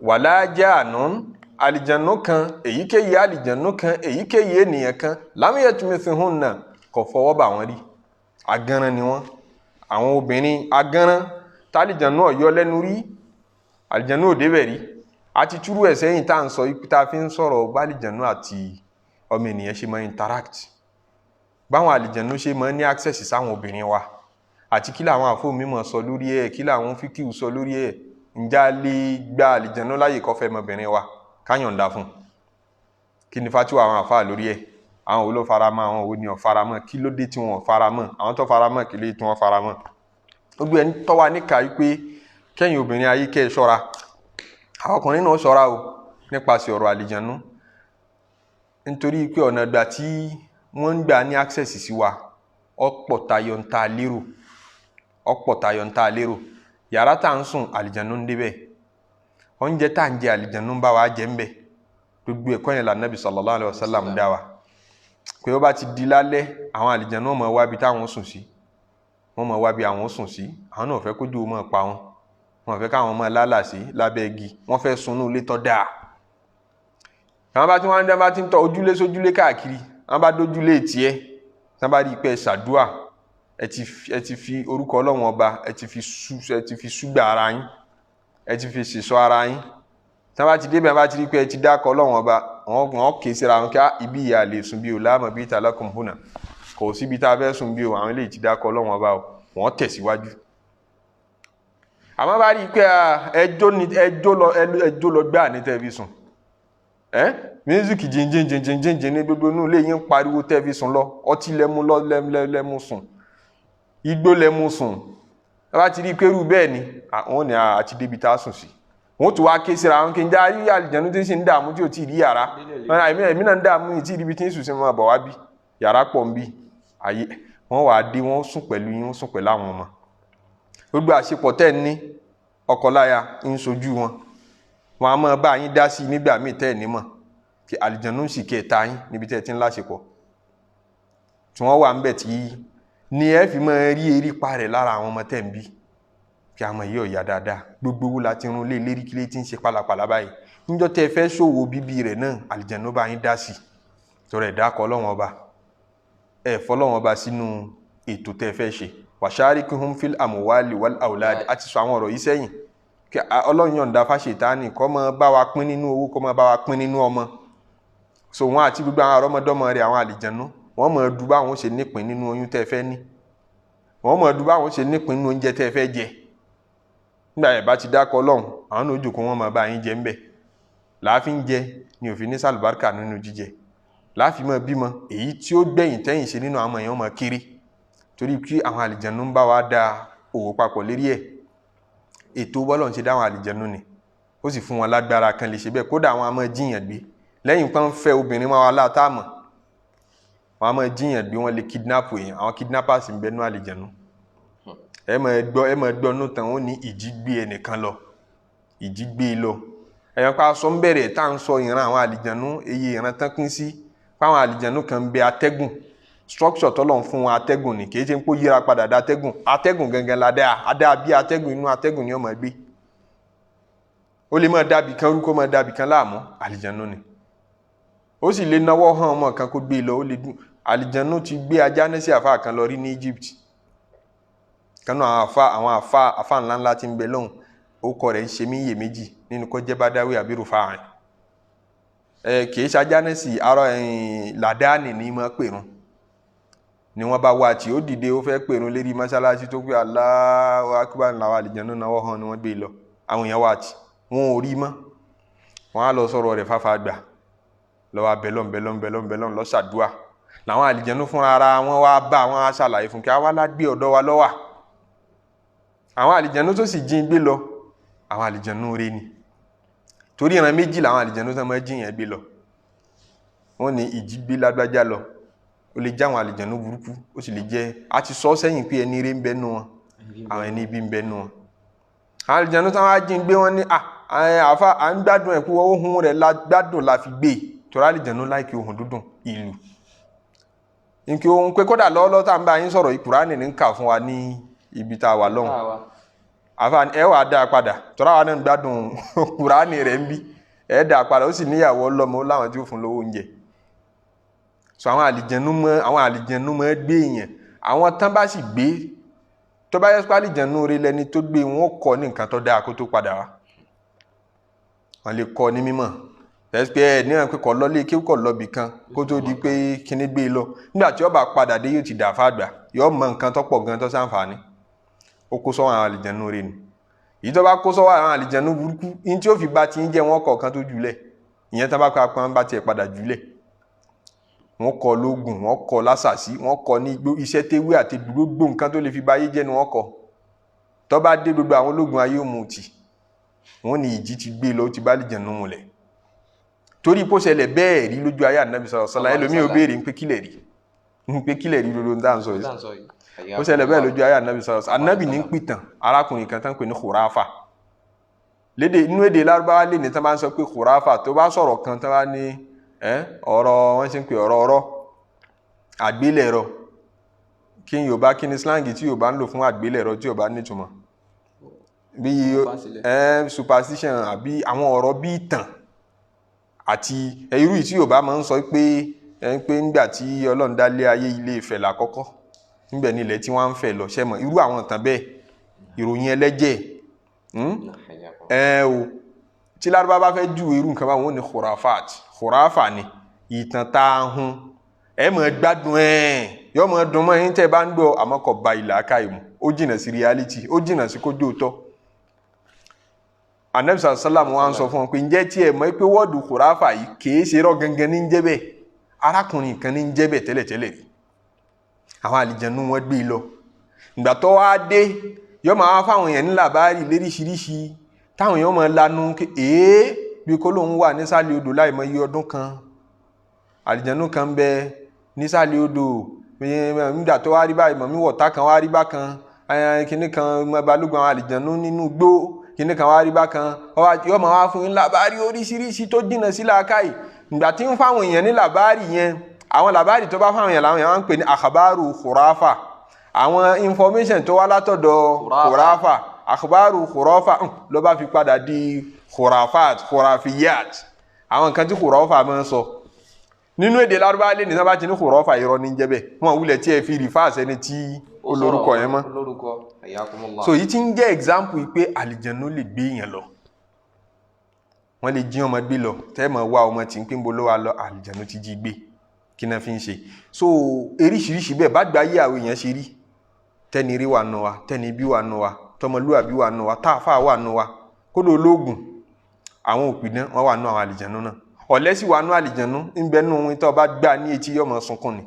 wala janun àlìjànú kan èyíkéyìí àlìjànú kan èyíkéyìí ènìyàn kan lam yatmisuhunna kò fọwọ́ bà wọ́n rí agánran ni wọ́n àwọn obìnrin agánran tálìjànú ọ̀yọ́ lẹ́nu rí àlìjànú ò débẹ̀ rí àti túrú ẹ̀ sẹ́yìn tá à ń sọ ipi tá a fi ń sọ̀rọ̀ bálìjànú àti ọmọ ènìyàn ṣe máa interact báwọn àlìjànú ṣe máa ní access sáwọn obìnrin wa àti kí làwọn àfóòmímọ̀ sọ lórí ẹ̀ kí làwọn fíkìú sọ lórí ẹ̀ ǹjẹ́ a lè gba àlìjànú láyè kó fẹ́ ọmọbìnrin wa káyọ̀ǹda fún kí ni fatiwa àwọn àfáà lórí ẹ̀ àwọn wo ló faramọ́ àwọn wo ni ò faramọ́ kí ló dé tí wọn ò faramọ́ àwọn tó faramọ́ kí ló dé tí wọn faramọ́ gbogbo ẹni tó wà níkà wípé kẹ́yìn obìnrin ayé kẹ́ ẹ ṣọ́ra àwọn ọkùnrin náà ṣọ́ra o nípasẹ̀ ọ̀rọ̀ àlìjànú nítorí pé ọ̀nà ìgbà tí wọ́n ń gbà ní access sí wa ọ̀pọ̀ tayọ ń ta lérò ọ̀pọ̀ tayọ ń ta lérò yàrá tá à ń sùn àlìjànú ń débẹ̀ oúnjẹ tá à ń jẹ àlìjànú ń bá wa jẹ ń bẹ̀ gbogbo ẹ̀kọ́ yẹn lànàbì sallallahu alaihi wasallam dá wa pé ó bá ti di lálẹ́ àwọn àlìjànú ó máa wá bí táwọn sùn sí wọ́n máa wá bí àwọn sùn sí àwọn náà fẹ́ kójú ó máa pa wọn wọ́n fẹ́ káwọn máa lálà sí lábẹ́ igi wọ́n fẹ́ sunú ilé tó dáa àwọn bá tí wọ́n dá bá ti ń tọ ojúlé sójúlé káàkiri wọ́n bá dójúlé tiẹ̀ wọ́n bá rí i pé ṣàdúà ẹ ti fi orúkọ Ọlọ́run ọba ẹ ti fi ṣúgbà ara yín ẹ ti fi ṣèṣọ́ ara yín tí wọ́n bá ti débẹ̀ bá ti rí pé ẹ ti dákọ̀ Ọlọ́run ọba wọ́n kè é síra wọn kí ibi ìyá lè sùn bí o láàmú bí ìta lakum huna kò síbi tá a fẹ́ sùn bí o àwọn eléyìí ti dákọ̀ Ọlọ́run ọba o wọ́n tẹ̀síwájú. àmọ́ bá rí i pé ẹjọ́ lọ gbá ní tẹlifíṣàn mísíkì jìnjìnjìnjìnjìn ní gbogbo inú ilé yín pariwo tẹlifíṣàn lọ ọtí lẹ́mú sùn igbó lẹ́mú sùn bá ti rí i pé irú bẹ́ẹ̀ ni àwọn ni àti débi tá a sùn sí wọ́n tún wá ké síra wọn kí n já rí àlìjànú tí ń ṣe ń dààmú tí ò tí ì rí yàrá èmi náà ń dààmú yìí tí ibi tí ń sùn sí wọn bọ̀ wá bí yàrá pọ̀ ń bí ayé wọ́n wà á dé wọ́n sùn pẹ̀lú yín wọ́n sùn pẹ̀lú àwọn ọmọ gbogbo àṣepọ̀ tẹ́ ń ní ọkọláya ń sojú wọn wọn a máa bá yín dá sí nígbà míì tẹ́ ẹ̀ nímọ̀ kí àlìjànú sì kẹta yín níbi tẹ́ ẹ ti ń láṣepọ̀ tí wọ́n wà ń bẹ̀ tí ni ẹ fi máa rí erípa rẹ̀ lára àwọn ọmọ tẹ́ ń bí kí a mọ̀ yí ọ̀yà dáadáa gbogbo owó láti rún lé lérí kílé tí ń ṣe pálapàla báyìí níjọ́ tẹ́ fẹ́ ṣòwò bíbí rẹ̀ náà àlìjànú bá yín dá sí torí ẹ̀dá kọ́ Ọlọ́run ọba ẹ̀ fọlọ́run ọba sínú ètò tẹ́ fẹ́ ṣe washarikuhum fil amwali wal aulad àti sọ àwọn ọ̀rọ̀ yìí sẹ́yìn kí Ọlọ́run yọ̀ǹda fáṣetánì kó máa bá wa pín nínú owó kó máa bá wa pín nínú ọmọ so wọn àti gbogbo àwọn ọmọdọ́mọ rẹ̀ àwọn àlìjànú wọ́n máa dù báwọn ṣe nípìn nínú oyún tẹ́ fẹ́ ní wọ́n máa dù báwọn ṣe nípìn nínú oúnjẹ tẹ́ fẹ́ jẹ nígbà yẹn bá ti dákọ̀ Ọlọ́run àwọn náà jòkó wọn máa bá yín jẹ ńbẹ̀ láàfin jẹ ni òfin ní sàlùbáríkà nínú jíjẹ láfi mọ́ bímọ èyí tí ó gbẹ̀yìn tẹ́yìn ṣe nínú àwọn èèyàn mọ̀ kiri torí kí àwọn àlìjànú ń bá wa da òwò papọ̀ lérí ẹ̀ ètò bọ́lọ̀ ń ṣe dáwọn àlìjànú ni ó sì fún wọn lágbára kan lè ṣe bẹ́ẹ̀ kódà àwọn àmọ́ jíyàn gbé lẹ́yìn pé ń fẹ́ obìnrin máa wà látàmọ̀ wọn àmọ́ jíyàn gbé wọn lè kidnap èèyàn àwọn kidnappers ń bẹnu àlìjànú ẹ mọ̀ gbọ́ nù tán ó ní ìjì gbé ẹnìkan lọ ìjì gbé lọ ẹ̀yàn pa sọ ń bẹ̀rẹ̀ tá à ń sọ ìran àwọn àlìjànú eye ìran tán pín sí fáwọn àlìjànú kan ń bẹ atẹ́gùn structure tọ́lọ̀ ń fún wọn atẹ́gùn ni kì í ṣe ń pò yíra padà dá atẹ́gùn gangan la dá bí atẹ́gùn inú atẹ́gùn ni ó máa gbé ó lè máa dàbí kan rúkọ máa dàbí kan láàmú àlìjànú ni ó sì lè náwó hàn ọmọ kan kó gbé lọ ó lè dùn àlìjànú ti gbé ajá ní sí àfa kan lọ rí ní Egypt kanú àwọn àfa ńláńlá tí ń bẹ lọ́hùn ó kọ rẹ̀ ń ṣe mí iyèméjì nínú kó jẹ́ Bádáwí àbí Rúfáì kìí ṣajánẹ́sì arọ làdáàní ní mọ́ pèrún ni wọ́n bá wá tí ó dìde ó fẹ́ pèrún lérí mọ́ṣáláṣí tó pé Allahu Akbar làwọn àlìjànú náwó hàn ni wọ́n gbé lọ àwọn èèyàn wá tí wọn ò rí mọ́ wọ́n á lọ sọ̀rọ̀ rẹ̀ fáfá gbà lọ́wọ́ bẹ̀lọ́n lọ́sàdúà làwọn àlìjànú fúnra ara wọn wá bá wọn á ṣàlàyé fún kí á wá lágbé ọ̀dọ́ wa lọ́wà àwọn àlìjànú tó sì jí gbé lọ àwọn àlìjànú rẹ̀ ni torí ìran méjì làwọn àlìjànú tó máa jíyàn gbé lọ wọ́n ní ìjì gbé lágbájá lọ ó lè jẹ́ àwọn àlìjànú burúkú ó sì lè jẹ́ a ti sọ sẹ́yìn pé ẹni rẹ̀ ń bẹ́nu wọn àwọn ẹni bí ń bẹ́nu wọn àwọn àlìjànú tó máa jí gbé wọn ní àfa à ń gbádùn ẹ̀kú ohun rẹ̀ gbádùn la fi gbé torí àlìjànú láìkí ohun dúdùn ìlú nkí ohun pé kódà lọ́ọ́lọ́ tá à ń bá yín sọ̀rọ̀ Kùránì ní ń kà fún wa ní ibi tá a wà lọ́hùn àfa ẹ wà á dá a padà tọ́ra wa náà ń gbádùn Kùránì rẹ̀ ń bí ẹ dá a padà ó sì níyàwó ọlọ́mọ ó láwọn tí ó fún lówó oúnjẹ so àwọn àlìjànú mọ́ gbé èèyàn àwọn tán bá sì gbé tó bá yẹ pé àlìjànú rẹ̀ lẹni tó gbé wọn kọ́ ní nǹkan tó dáa kó tó padà wá wọn lè kọ́ ní mímọ̀ ẹ̀sìpẹ́ ẹ̀ ní àwọn akẹ́kọ̀ọ́ lọ́lé kí ó kọ̀ lọ́bì kan kó tó di pé kíní gbé lọ nígbà tí ó bá padà dé yóò ti dà fàgbà yóò mọ nǹkan tó pọ̀ gan tó ṣàǹfààní ó kó sọ́wọ́ àwọn àlìjànú rẹ̀ nù èyí tó bá kó sọ́wọ́ àwọn àlìjànú burúkú ní tí ó fi bá ti ń jẹ́ wọn kọ̀ọ̀kan tó jùlẹ̀ ìyẹn tó bá kọ́ apá bá tiẹ̀ padà jùlẹ̀ wọ́n kọ́ lóògùn wọ́n kọ́ lásàsí wọ́n kọ́ ní iṣẹ́ téwé àti gbogbo nǹkan tó lè fi báyé jẹ́ ni wọ́n kọ́ tó bá dé gbogbo àwọn ológun ayé òmùtì wọ́n ní ìjì ti gbé lọ ó ti bá àlìjànú múlẹ̀ torí pó ṣẹlẹ̀ bẹ́ẹ̀ rí lójú ayé Ànábì sallallahu alaihi wasallam ẹlòmí ò béèrè ń pé kílẹ̀ rí lójú tá à ń sọ yìí ó ṣẹlẹ̀ bẹ́ẹ̀ lójú ayé Ànábì sallallahu alaihi wasallam Ànábì ní pìtàn arákùnrin kan tán pè ní khurafa inú èdè Lárúbáwá lè ní tán bá ń sọ pé khurafa tó bá sọ̀rọ̀ kan tán bá ní ọ̀rọ̀ wọ́n ṣe ń pè ọ̀rọ̀ àgbélẹ̀rọ kí Yorùbá kí ni slang tí Yorùbá ń lò fún àgbélẹ̀rọ tí Yorùbá nítumọ̀ bí superstition àbí àwọn ọ̀rọ̀ bí ìtàn àti irú tí Yorùbá máa ń sọ pé nígbà tí Ọlọ́run dálé ayé Ilé Ifẹ̀ lákọ́kọ́ níbẹ̀ ni ilẹ̀ tí wọ́n ń fẹ́ lọ ṣẹ́mọ̀ irú àwọn ìtàn bẹ́ẹ̀ ìròyìn ẹlẹ́jẹ̀ o tí Lárúbá bá fẹ́ ju irú nǹkan báwọn ò ní khurafa ni ìtàn tá a hun ẹ mọ̀ gbádùn yọ mọ̀ dùn mọ́ yín tẹ́ bá ń gbọ́ àmọ́ kò ba ìlà ká ìmú ó jìnà sí reality ó jìnà sí kójú òótọ́ Ànábì sallallahu wa ń sọ fún wọn pé ǹjẹ́ tí ẹ mọ̀ pé wọ́ọ̀dù khurafa yìí kìí ṣe rọ́ gangan ní jẹ́ bẹ́ẹ̀ arákùnrin kan ní jẹ́ bẹ́ẹ̀ tẹ́lẹ̀tẹ́lẹ̀ rí àwọn àlìjànú wọn gbé lọ ìgbà tó wá dé yọ máa wá fáwọn èèyàn ní làbárì léríṣiríṣi táwọn èèyàn máa lanu bí kó lóun wà nísàlẹ̀ odò láì mọ iye ọdún kan àlìjànú kan bẹ nísàlẹ̀ odò nígbà tó wá rí báyìí mọ̀mí wọ̀tá kan wá rí bákan kíní kan balógun àwọn àlìjànú nínú gbó kíní kan wá rí bákan yọ máa wá fún yín làbárì oríṣiríṣi tó jìnnà sí làákàyè ìgbà tí ń fáwọn èèyàn ní làbárì yẹn àwọn làbárì tó bá fáwọn èèyàn làwọn èèyàn wá ń pè ní àkàbárù khurafa àwọn information tó wá látọ̀dọ̀ khurafa àkàbárù khurafa ló bá fi padà di khurafiyat àwọn nǹkan tí khurafa máa ń sọ nínú èdè Lárúbáwá lè ní sábà tí ní khurafa irọ́ ní jẹ́bẹ̀ wọn wulẹ̀ tí ẹ fi rí fáàsẹ́ ní tí olórúkọ yẹn mọ́ so yìí ti ń jẹ́ example pé àlìjànú lè gbé èèyàn lọ wọ́n lè jí ọmọ gbé lọ tẹ́ẹ̀mọ̀ wá ọmọ tí ń pín bolo wa lọ àlìjànú ti jí gbé kí náà fi ń ṣe so eríṣiríṣi bẹ́ẹ̀ bá gba ayé àwọn èèyàn ṣe rí tẹ́ni rí wà nù wa tẹ́ni bí wà nù wa tọmọlúwàbí wà nù wa táàfà wà nù wa kódò ológun àwọn òpìdán wọ́n wà nù àwọn àlìjànú náà ọ̀lẹ sì wà nú àlìjànnú ń bẹ nú ohun tó bá gbà ní etí yóò máa sunkún ni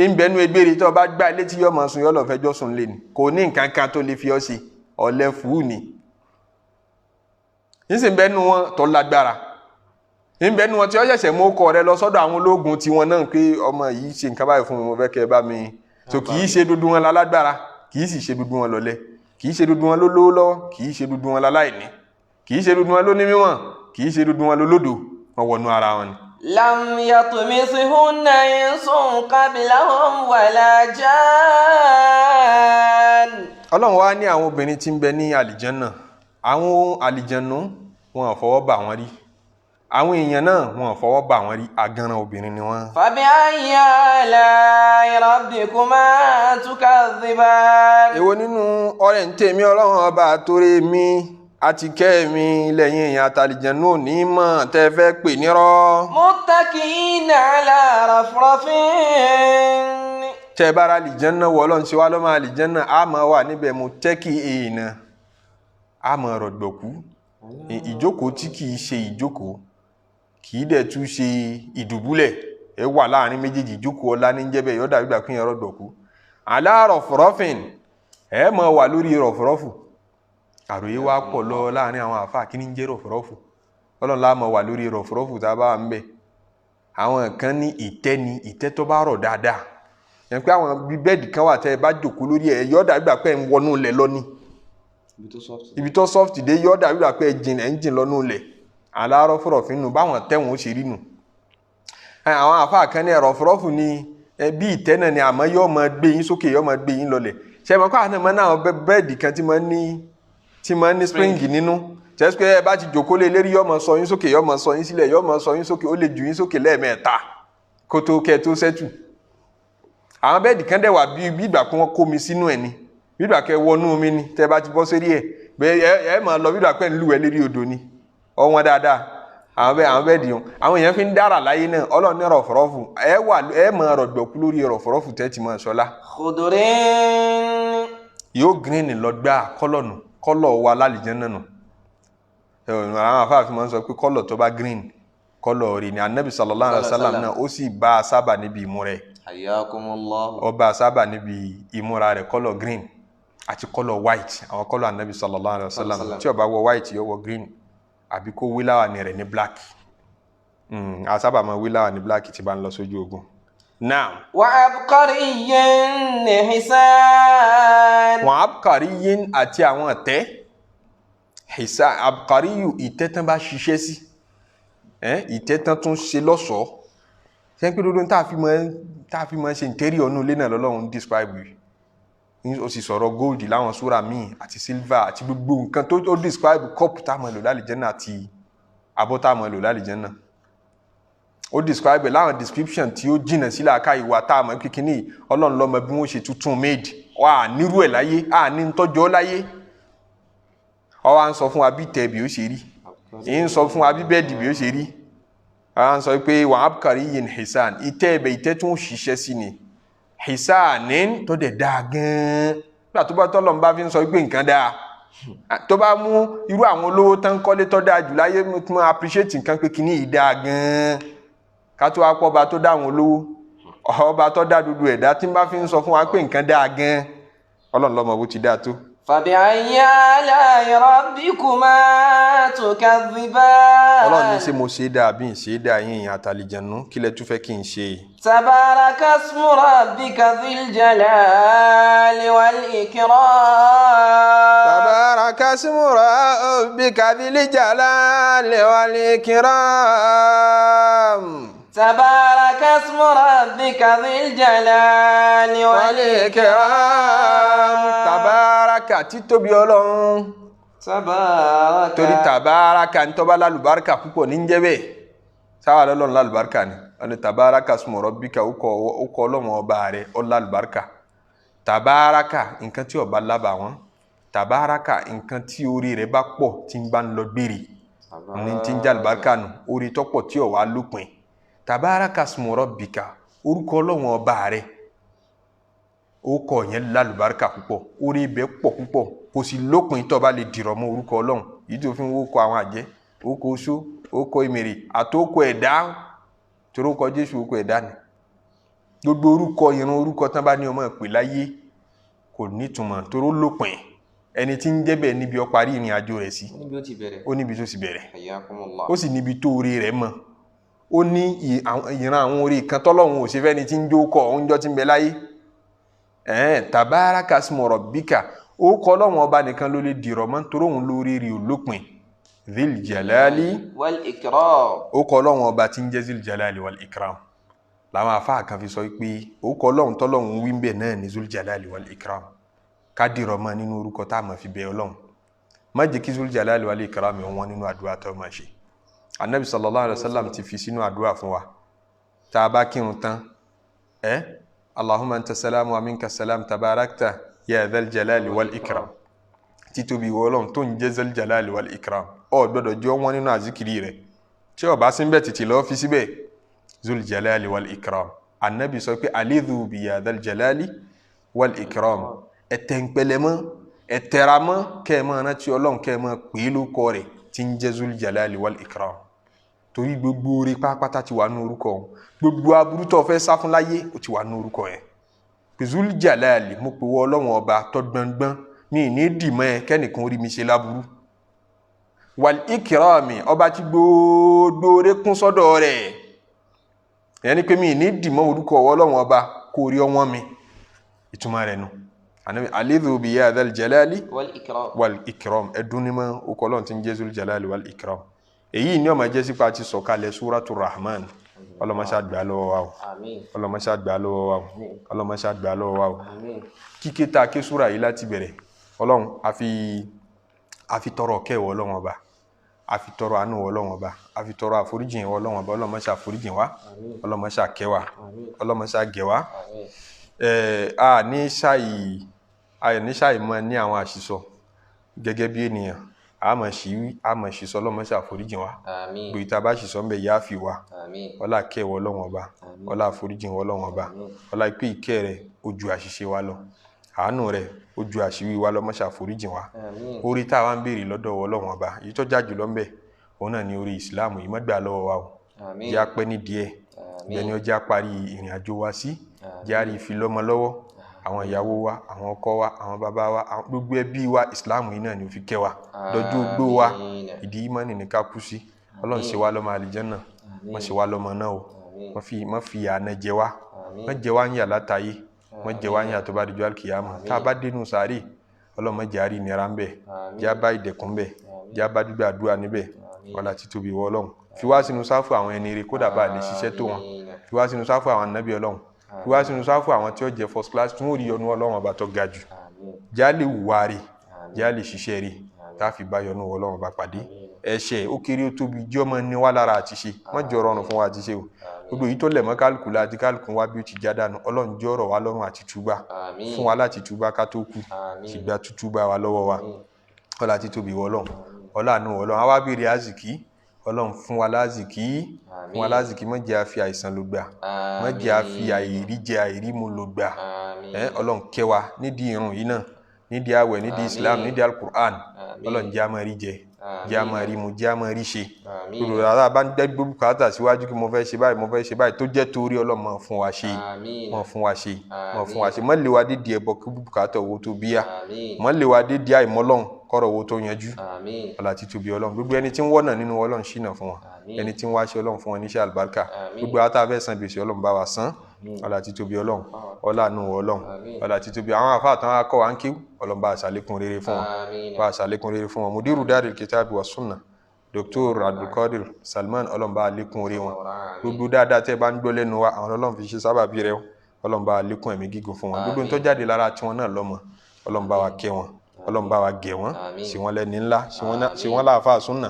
ń bẹ nú egbére tó bá gbà létí yóò máa sun yóò lọ fẹjọ́ sùn lé ni kò ní nǹkan kan tó lè fi ọ́ ṣe ọ̀lẹ fùú ni ń sì ń bẹ nú wọn tó lágbára ń bẹ nú wọn tí ó ṣẹ̀ṣẹ̀ mú ọkọ rẹ̀ lọ sọ́dọ̀ àwọn ológun tí wọn náà pé ọmọ yìí ṣe nǹkan báyìí fún mi mo fẹ́ kẹ́ ẹ bá mi so kì í ṣe dúdú wọn lálágbára kì í sì ṣe dúdú wọn lọ́lẹ kì í ṣe dúdú wọn lólówó lọ́wọ́ kì í ṣe dúdú wọn láláìní kì í ṣe dúdú wọn lóní mímọ̀ kì í ṣe dúdú wọn lólódò wọn wọnú ara wọn ni.
lam yatmisihunna insun qablahum wala jan.
Ọlọ́run wá ní àwọn obìnrin tí ń bẹ ní àlìjánná àwọn àlìjànnú wọn ò fọwọ́ bà wọ́n rí àwọn èèyàn náà wọn ò fọwọ́ bà wọ́n rí aganran obìnrin ni wọ́n.
fabi ayyi ala'i rabbikuma tukadhiban.
èwo nínú ọrẹ ń tèmi Ọlọ́run ọba àtòrè mi àti kẹ́ mi lẹ́yìn èèyàn àtàlìjànnú ò ní mọ̀ tẹ́ fẹ́ pè nírọ́.
muttaki'ina ala rafrafin.
tẹ́ bá ra àlìjànnà wọ Ọlọ́run ṣe wá lọ́mọ àlìjànnà á máa wà níbẹ̀ muttaki'ina á máa rọ̀gbọ̀kú ìjókòó tí kìí ṣe ìjókòó kìí dẹ̀ tún ṣe ìdùbúlẹ̀ ẹ wà láàrin méjèèjì ìjókòó ọlá ní jẹ́bẹ̀ yọ́dà gbígbà pín ẹ̀rọ gbọ̀kú ala rafrafin ẹ máa wà lórí rọ̀fọ̀rọ̀fù àròyé wá pọ̀ lọ láàrin àwọn àfáà kí ní jẹ́ rọ̀fọ̀rọ̀fù Ọlọ́run lá máa wà lórí rọ̀fọ̀rọ̀fù tá a bá wà ń bẹ̀ àwọn kan ní ìtẹ́ ni ìtẹ́ tó bá rọ̀ dáadáa yẹn pé àwọn bí bẹ́ẹ̀dì kan wà tẹ́ ẹ bá jòkó lórí ẹ̀ yọ́dà gbígbà pé ń wọnú ilẹ̀ lọ ní ibi tó soft dé yọ́dà gbígbà pé ẹ jìn lọ́nú ilẹ̀ ala rafrafin nù báwọn tẹ́wọ̀n ó ṣe rí nù àwọn àfáà kan ní rọ̀fọ̀rọ̀fù ni bí ìtẹ́ náà ni àmọ́ yọ́ máa gbé yín sókè yọ́ máa gbé yín lọlẹ̀ ṣe mọ́ káà náà náà bẹ́ẹ̀dì kan tí máa ní spring nínú tẹ́sí pé ẹ bá ti jòkó lé lérí yọ́ máa sọ yín sókè yọ́ máa sọ yín sílẹ̀ yọ́ máa sọ yín sókè ó lè jù yín sókè lẹ́ẹ̀mẹ́ta kó tó kẹ́ tó sẹ́tù àwọn bẹ́ẹ̀dì kan dẹ̀ wà bí ìgbà pé wọ́n kó mi sínú ẹ̀ ni bí ìgbà kẹ́ wọnú omi ni tẹ́ bá ti bọ́ sórí ẹ̀ ẹ máa lọ bí ìgbà pé ń lúwẹ̀ lérí odò ni ọwọ́n dáadáa àwọn bẹ́ẹ̀dì yẹn àwọn èèyàn fi ń dára láyé náà Ọlọ́run ní rọ̀fọ̀rọ̀fù ẹ máa rọ̀gbọ̀kú lórí rọ̀fọ̀rọ̀fù tẹ́ ti máa sọlá.
khudurin.
yóò green lọ gbá kọ́lọ̀ wa lálìjànnà nù àwọn afáàfin máa ń sọ pé kọ́lọ̀ tó bá green kọ́lọ̀ rí ni Ànábì sallallahu alaihi wasallam náà ó sì bá a sábà níbi ìmú rẹ̀
hayyakumullah.
ó bá a sábà níbi ìmúra rẹ̀ kọ́lọ̀ green àti kọ́lọ̀ white àwọn kọ́lọ̀ Ànábì sallallahu alaihi wasallam tí ó bá wọ white yóò wọ green àbí kó wíláwà ní rẹ̀ ní black a sábà máa wíláwà ní black tí bá ń lọ sójú ogun. Naam.
wa abqariyyin hisan.
wa abqariyyin àti àwọn ọ̀tẹ́ hisan abqariyu ìtẹ́ tán bá ṣiṣẹ́ sí ìtẹ́ tán tún ṣe lọ́ṣọ̀ọ́ ṣe pé dúdú tá a fi máa ṣe ìtẹ́rí ọ̀nà ilé náà lọ́lọ́run describe yìí ó sì sọ̀rọ̀ gold láwọn súra míì àti silver àti gbogbo nǹkan tó describe cup tá a máa lò lálìjẹ́nà àti abọ́ tá a máa lò lálìjẹ́nà ó describe láwọn description tí ó jìnà sí làákà ìwà tá a máa kíkíní Ọlọ́run ló mọ̀ bí wọ́n ṣe tuntun made wà nírú ẹ̀ láyé ní tọ́jọ́ láyé ó wá ń sọ fún wa bí tẹ̀ bí ó ṣe rí ń sọ fún wa bí bẹ́ẹ̀dì bí ó ṣe rí ó wá ń sọ pé wa abqariyyin hisan ìtẹ́ ẹ̀bẹ̀ ìtẹ́ tó ń ṣiṣẹ́ sí ni hisanin tó dẹ̀ dáa gan-an nígbà tó bá tọ́lọ̀ ń bá fi ń sọ pé nǹkan dáa tó bá mú irú àwọn olówó tán kọ́lé tó dáa jù láyé tó máa appreciate nǹkan pé kíní yìí dáa gan-an ká tó wá pọ̀ ọba tó dá àwọn olówó ọba tó dá dúdú ẹ̀dá tí ń bá fi ń sọ fún wa pé nǹkan dáa gan-an Ọlọ́run ló mọ̀ bó ti dáa tó.
fabi ayyi ala'i rabbikuma tukadhiban.
Ọlọ́run ní ṣé mo ṣe dáa bí n ṣe dáa yín àtàlìjànnú kí lẹ tún fẹ́ kí n ṣe.
tabaraka ismu rabbika dhil jalali wal ikram.
tabaraka ismu rabbika dhil jalali wal ikram.
tabaraka ismu rabbika dhil jalali wal ikram.
tabaraka títóbi Ọlọ́run.
tabaraka.
torí tabaraka ní tó bá lálùbáríkà púpọ̀ ní jẹ́ bẹ́ẹ̀ sáwà lọ́lọ́run lálùbáríkà ni ọ̀nà tabaraka ismu rabbika ó kọ Ọlọ́run ọba rẹ̀ ó lálùbáríkà. tabaraka nǹkan tí ó bá lábà wọn tabaraka nǹkan tí orí rẹ̀ bá pọ̀ tí ń bá ń lọ gbére ní tí ń jẹ́ àlùbáríkà nù orí tó pọ̀ tí ó wà lópin. tabaraka ismu rabbika orúkọ Ọlọ́run ọba rẹ̀ ó kọ yẹn lálùbáríkà púpọ̀ orí ibẹ̀ pọ̀ púpọ̀ kò sí lópin tó bá lè dìrọ̀ mọ́ orúkọ Ọlọ́run yìí tó fi ń wó kọ àwọn àjẹ́ orúkọ oṣó orúkọ ìmèrè àtòkọ ẹ̀dá torí orúkọ Jésù orúkọ ẹ̀dá ni gbogbo orúkọ ìran orúkọ tán bá ní ọmọ ìpè láyé kò nítumọ̀ torí ó lópin ẹni tí ń jẹ́ bẹ́ẹ̀ níbi ó parí ìrìn àjò rẹ̀ sí ó níbi tó ti bẹ̀rẹ̀ ó sì níbi tó oore rẹ̀ mọ̀ ó ní ìran àwọn oore kan tọ́lọ́run ò ṣe fẹ́ni tí ń jó kọ́ oúnjẹ tí ń bẹ láyé tabaraka ismu rabbika ó kọ́ Ọlọ́run ọba nìkan ló lè dìrọ̀ mọ́ torí òun lórí rí olópin zil jalali
wal ikram
ó kọ́ Ọlọ́run ọba tí ń jẹ́ zil jalali wal ikram làwọn afáà kan fi sọ pé ó kọ́ Ọlọ́run tọ́lọ́run wí ń bẹ̀ náà ní zul jalali wal ikram ká dìrọ̀ mọ́ nínú orúkọ tá a máa fi bẹ Ọlọ́run má jẹ́ kí zul jalali wal ikram wọn nínú àdúrà tó máa ṣe anabi sallallahu alaihi wasallam ti fi sínú àdúrà fún wa tá a bá kírun tán allahumma anta salamu wa minka salam tabarakta ya dhal jalali wal ikram títóbi Ọlọ́run tó ń jẹ́ dhal jalali wal ikram ó gbọ́dọ̀ jẹ́ wọn nínú azikiri rẹ̀ tí ó bá sin be títí lọ fi síbẹ̀ dhul jalali wal ikram anabi sọ pé alidhu bi ya dhal jalali wal ikram etenpelemo eteramo ke mo na tí Ọlọ́run ke mo pè lórúkọ rẹ̀ tí ń jẹ́ dhul jalali wal ikram torí gbogbo orí pápátá ti wà ní orúkọ gbogbo aburú tó fẹ́ sá fún láyé ó ti wà ní orúkọ yẹn Zul Jalali mo pè wọ Ọlọ́run ọba tó gbọngbọn mi ní dìmọ́ ẹ kẹ́nìkan orí mi ṣe láburú wal ikrami ọba tí gbogbo rẹ̀ kún sọ́dọ̀ rẹ̀ yẹn ni pé mi ní dìmọ́ orúkọ Ọlọ́run ọba kó rí ọwọ́n mi ìtumọ̀ rẹ̀ nù alidhu bi ya dhal jalali wal ikram ẹdúnnímọ̀ okọ̀ Ọlọ́run tí ń jẹ́ Zul Jalali wal ikram èyí ni ó máa jẹ́ sípa ti sọ̀kalẹ̀ Surat al-Rahman ọlọ́mọṣá gbà lọ́wọ́ wa o ọlọ́mọṣá gbà lọ́wọ́ wa o ọlọ́mọṣá gbà lọ́wọ́ wa o kíké tá ké súra yìí láti bẹ̀rẹ̀ Ọlọ́run a fi tọrọ kẹwọ́ Ọlọ́run ọba a fi tọrọ àánú Ọlọ́run ọba a fi tọrọ àforíjìn Ọlọ́run ọba ọlọ́mọṣá àforíjìn wa ọlọ́mọṣá kẹwà ọlọ́mọṣá gẹ̀wà a ní ṣàì mọ́ ní àwọn àṣìṣọ gẹ́gẹ́ bí ènìyàn àmọ́ ṣìṣọ́ ọlọ́mọṣá àforíjìn wa gbé tá bá ṣìṣọ́ ń bẹ yá fi wa ọlá kẹwọ́ Ọlọ́run ọba ọlá àforíjìn Ọlọ́run ọba ọlá pé ìkẹ́ rẹ̀ ó ju àṣìṣe wa lọ àánú rẹ̀ ó ju àṣìwí wa lọ mọ́ṣá àforíjìn wa orí tá wá ń béèrè lọ́dọ̀ Ọlọ́run ọba èyí tó já jù lọ ń bẹ òun náà ni orí ìsìláàmù yìí mọ́gbà lọ́wọ́ wa o jẹ́ apẹ́ ní díẹ̀ bẹ́ni ó já parí ìrìn àjò wa sí járí ìfilọ́mọ lọ́wọ́ àwọn ìyàwó wa àwọn ọkọ wa àwọn bàbá wa gbogbo ẹbí wa ìsìláàmù yìí náà ni ó fi kẹ́ wa lọ́jọ́ ogbó wa ìdí ìmánì ní ká kú sí Ọlọ́run ṣe wá lọ́mọ àlìjẹ́nà má ṣe wá lọ́mọ náà o má fi àná jẹ wá má jẹ wá ń yà látàyé má jẹ wá ń yà tó bá dijọ́ àlùkìyàmọ̀ tá a bá dénú sàárè Ọlọ́run má jẹ́ àrí ìnira ń bẹ̀ jẹ́ á bá ìdẹ̀kùn ń bẹ̀ jẹ́ á bá dúgbà àdúrà níbẹ̀ ọlá títóbi wọ Ọlọ́run fi wá sínú sáfù àwọn ẹni rere kódà bá lè ṣiṣẹ́ tó wọn fi wá sínú sáfù àwọn ànábì Ọlọ́run fi wá sínú sáfù àwọn tí ó jẹ́ first class tí wọ́n rí yọ́nú Ọlọ́run ọba tó ga jù já lè wùwá rí já lè ṣiṣẹ́ rí tá a fi bá yọ́nú Ọlọ́run ọba pàdé ẹ̀ṣẹ̀ ó kéré ó tóbi jẹ́ ọmọ ní wá lára àti ṣe wọ́n jẹ́ ọrọ̀run fún wa àti ṣe o gbogbo èyí tó lẹ̀ mọ́ kálukú láti kálukú wá bí ó ti já dànù Ọlọ́run jẹ́ ọ̀rọ̀ wa lọ́rùn àti túbà fún wa láti túbà ká tó kú ṣùgbà túbà wa lọ́wọ́ wa ọlá ti tóbi wọ Ọlọ́run ọlá àánú Ọlọ́run àwa béèrè àzìkí Ọlọ́run fún wa lázìkí má jẹ́ a fi àìsàn ló gbà má jẹ́ a fi àìrí jẹ àìrí mu ló gbà Ọlọ́run kẹ́ wa nídìí irun yìí náà nídìí àwẹ̀ nídìí Islam nídìí al-Qur'an Ọlọ́run jẹ́ a máa rí jẹ jẹ́ a máa rí mu jẹ́ a máa rí ṣe gbogbo ara bá ń gbé bùkátà síwájú kí mo fẹ́ ṣe báyìí tó jẹ́ torí Ọlọ́run máa fún wa ṣe má lè wa dídì ẹbọ kí bùkátà owó tó bíyà má lè wa dídì àìmọ́lọ́run kọ́rọ̀ owó tó yanjú ọlá títóbi Ọlọ́run gbogbo ẹni tí ń wọ́nà nínú Ọlọ́run ṣínà fún wọn ẹni tí ń wá ṣe Ọlọ́run fún wọn níṣẹ́ àlùbáríkà gbogbo àtà fẹ́ san gbèsè Ọlọ́run bá wa san ọlá títóbi Ọlọ́run ọlá àánú Ọlọ́run ọlá títóbi àwọn àfáà tán akọ́ wa ń kíw Ọlọ́run bá aṣàlékún rere fún wọn bá aṣàlékún rere fún wọn mudiru daril kitabi wa sunna Dr. Abdulkadir Salman Ọlọ́run bá alékún rere wọn gbogbo dáadáa tẹ́ bá ń gbọ́ lẹ́nu wa àwọn Ọlọ́run fi ṣe sábàbí rẹ̀ Ọlọ́run bá alékún ẹ̀mí gígùn fún wọn gbogbo tó jáde lára tiwọn náà lọ́mọ Ọlọ́run bá wa kẹ́ wọn Ọlọ́run bá wa gẹ̀ wọ́n sí wọn lẹ́ni ńlá sí wọn láàfáà súnà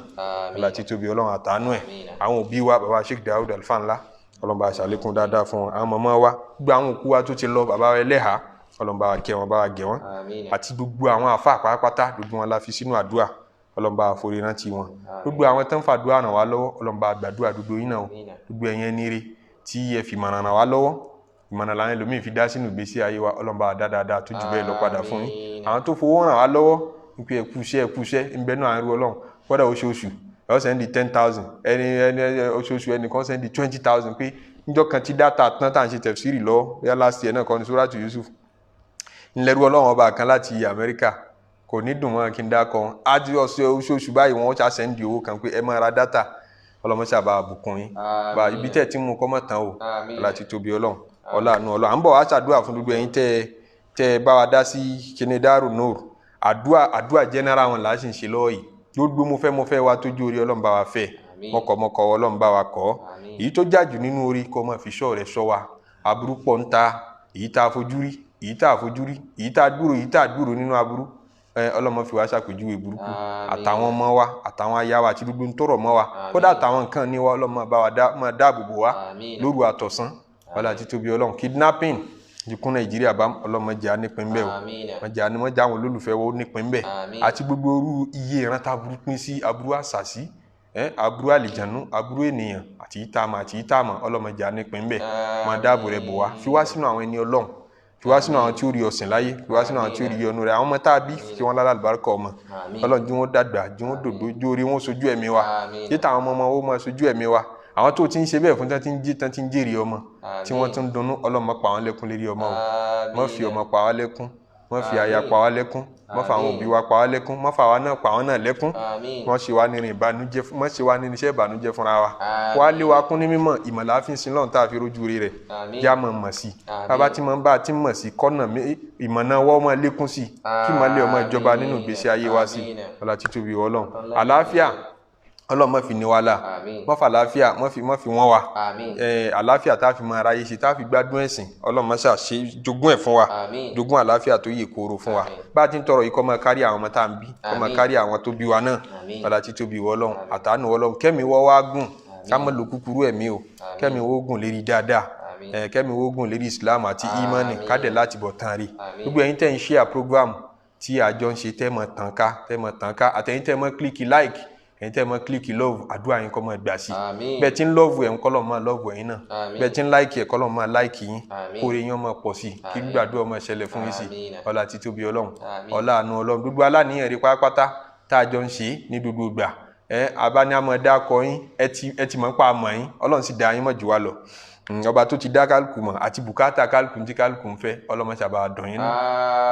ọlá títóbi Ọlọ́run àtàánú ẹ̀ àwọn òbí wa bàbá Sheikh Daud Alfanla Ọlọ́run bá ṣàlékún dáadáa fún wọn àwọn màmá wa gbogbo àwọn òkú wa tó ti lọ bàbá wa ẹlẹ́hàá Ọlọ́run bá wa kẹ́ wọn bá wa gẹ̀ wọ́n àti gbogbo àwọn àfáà pàápàá gbogbo wọn la fi sínú àdúrà Ọlọ́run bá wa forí rántí wọn gbogbo àwọn tó ń fàdúrà ràn wá lọ́wọ́ Ọlọ́run bá gbàdúrà gbogbo yín náà gbogbo ẹ̀yin ẹni ire tí ẹ fi mọ̀ràn ràn wá lọ́wọ́ ìmọ̀nà làwọn ẹlòmíì fi dá sínú ìgbésí ayé wa Ọlọ́run bá wa dáadáa tó jù bẹ́ẹ̀ lọ padà fún yín àwọn tó fowó ràn wá lọ́wọ́ nípa ẹkúṣẹ́ ń bẹ náà àrùn Ọlọ́run kódà oṣooṣù yóò sẹ́ndì 10,000 ẹni oṣooṣù ẹnìkan sẹ́ndì 20,000 pé níjọ́ kan tí dátà tán tá à ń ṣe tafsiri lọ yá last year náà kọ́ ni Suratu Yusuf ńlẹ́rú ọlọ́run ọba kan láti Amẹ́ríkà kò ní dùn mọ́ kí n dákọ̀ ájú ọ̀sẹ̀ oṣooṣù báyìí wọ́n ṣá sẹ́ndì owó kan pé ẹ máa ra dátà ọlọ́mọṣà bá àbùkún yín bá ibi tẹ́ ti mú kọ́mọ̀ tán o láti tóbi ọlọ́run ọláàánú ọlọ́run à ń bọ̀ wá ṣàdúrà fún gbogbo ẹ̀yin tẹ́ bá wa dá sí kíni Dar al-Nur àdúrà general wọn là á sì ń ṣe lọ́wọ́ yìí gbogbo mo fẹ́ wa tójú orí ọlọ́run bá wa fẹ́ mọ́kọ̀mọ́kọ̀ ọlọ́run bá wa kọ́ èyí tó jájú nínú orí kọ́ mọ́ fi ṣọ́ rẹ̀ ṣọ́ wa aburú pọ̀ ń ta èyí tá a fojú rí èyí tá a fojú rí èyí tá a gbúrò èyí tá a gbúrò nínú aburú ọlọ́mọ fi wá ṣàpèjúwe burúkú àtàwọn ọmọ wa àtàwọn aya wa àti gbogbo ń tọrọ mọ́ wa kódà àtàwọn nǹkan ní wa ọlọ́mọ bá wa dáàbò bò wá lóru àtọ̀sán wọlé àti tóbi ọlọ́run kidnapping ìkún Nàìjíríà bá ọlọ́mọ jẹ́ nípìn bẹ́ẹ̀ o wọ́n jẹ́ àwọn olólùfẹ́ wọ́n nípìn bẹ́ẹ̀ àti gbogbo orú iye ìrántá aburú pín sí aburú àṣàṣì aburú àlìjànú aburú ènìyàn àti ìtààmà ọlọ́mọ jẹ́ nípìn bẹ́ẹ̀ máa dáàbò rẹ̀ bò wá fi wá sínú àwọn ẹni ọlọ́run fi wá sínú àwọn tí ó rí ọ̀sìn láyé fi wá sínú àwọn tí ó rí ọnu rẹ̀ àwọn ọmọ tá a bí kí wọ́n lálẹ́ àlùbáríkà ọmọ ọlọ́run jí wọ́n dàgbà jí wọ́n dòdò jí orí wọn sojú ẹ̀mí wa kí táwọn ọmọ wọn máa sojú ẹ̀mí wa àwọn tó ti ń ṣe bẹ́ẹ̀ fún tán ti ń jèrè ọmọ tí wọ́n tún dunnú ọlọ́mọ pa wọ́n lẹ́kún lérí ọmọ o mọ́ fi ọmọ pa wá lẹ́kún mọ́ fi aya pa wá lẹ́kún mọ́ fa àwọn òbí wa pa wá lẹ́kún mọ́ fa wa náà pa wọ́n náà lẹ́kún mọ́ ṣe wá nínú ìbànújẹ́ mọ́ ṣe wá nínú iṣẹ́ ìbànújẹ́ fúnra wa wá lé wa kún ní mímọ̀ ìmọ̀lá fi ń sin lọ́run tá a fi rójú rẹ̀ yá mọ̀ sí i bàbá tí mo ń bá a ti mọ̀ sí kọ́nà ìmọ̀nà wọ́n mọ̀ lékún sí i kí mọ̀lẹ́ ọmọ ìjọba nínú ìgbésí ayé wa sí i ọlá títóbi ọlọ́run àlàáfíà ọlọ́run má fi ní wa la má fa àlàáfíà má fi wọ́n wa àlàáfíà tá a fi mọ ara yìí ṣe tá a fi gbádùn ẹ̀sìn ọlọ́run má ṣe jogún ẹ̀ fún wa jogún àlàáfíà tó yè kooro fún wa bá a ti ń tọrọ yìí kó máa kárí àwọn ọmọ tá à ń bí kó máa kárí àwọn tó bí wa náà ọlá títóbi ọlọ́run àtàánú ọlọ́run kẹ́mi wọ́ wá gùn ká má lo kúkúrú ẹ̀mí o kẹ́mi wọ́ gùn lérí dáadáa kẹ́mi wọ́ gùn lérí Islam àti imani kádẹ̀ láti bọ̀ tán rí gbogbo ẹ̀yin tẹ́ ń share program tí àjọ ń ṣe tẹ́ mọ̀ tàn ká àtẹ̀yin tẹ́ mọ̀ kílíkì like ẹ̀yin tẹ́ mọ́ kílíkì love àdúrà yín kọ́ mọ́ gbà sí bẹ́ẹ̀ tí ń love ẹ̀ ń kọ́lọ̀ mọ́ love ẹ̀yin náà bẹ́ẹ̀ tí ń like ẹ̀ kọ́lọ̀ mọ́ like yín kóore yín ọmọ pọ̀ sí kí gbàdúrà ọmọ ṣẹlẹ̀ fún yín sí ọlá títóbi ọlọ́run ọlá àánú ọlọ́run gbogbo aláníyàn rí pátápátá tá a jọ ń ṣe ní gbogbo ìgbà abániámọ̀ dákọ yín ẹ ti mọ̀ pa àmọ̀ yín ọlọ́run sì dá yín mọ̀ jù wá lọ ọba tó ti dá kálukú mọ̀ àti bùkátà kálukú tí kálukú ń fẹ́ ọlọ́mọṣàbà dùn yín nú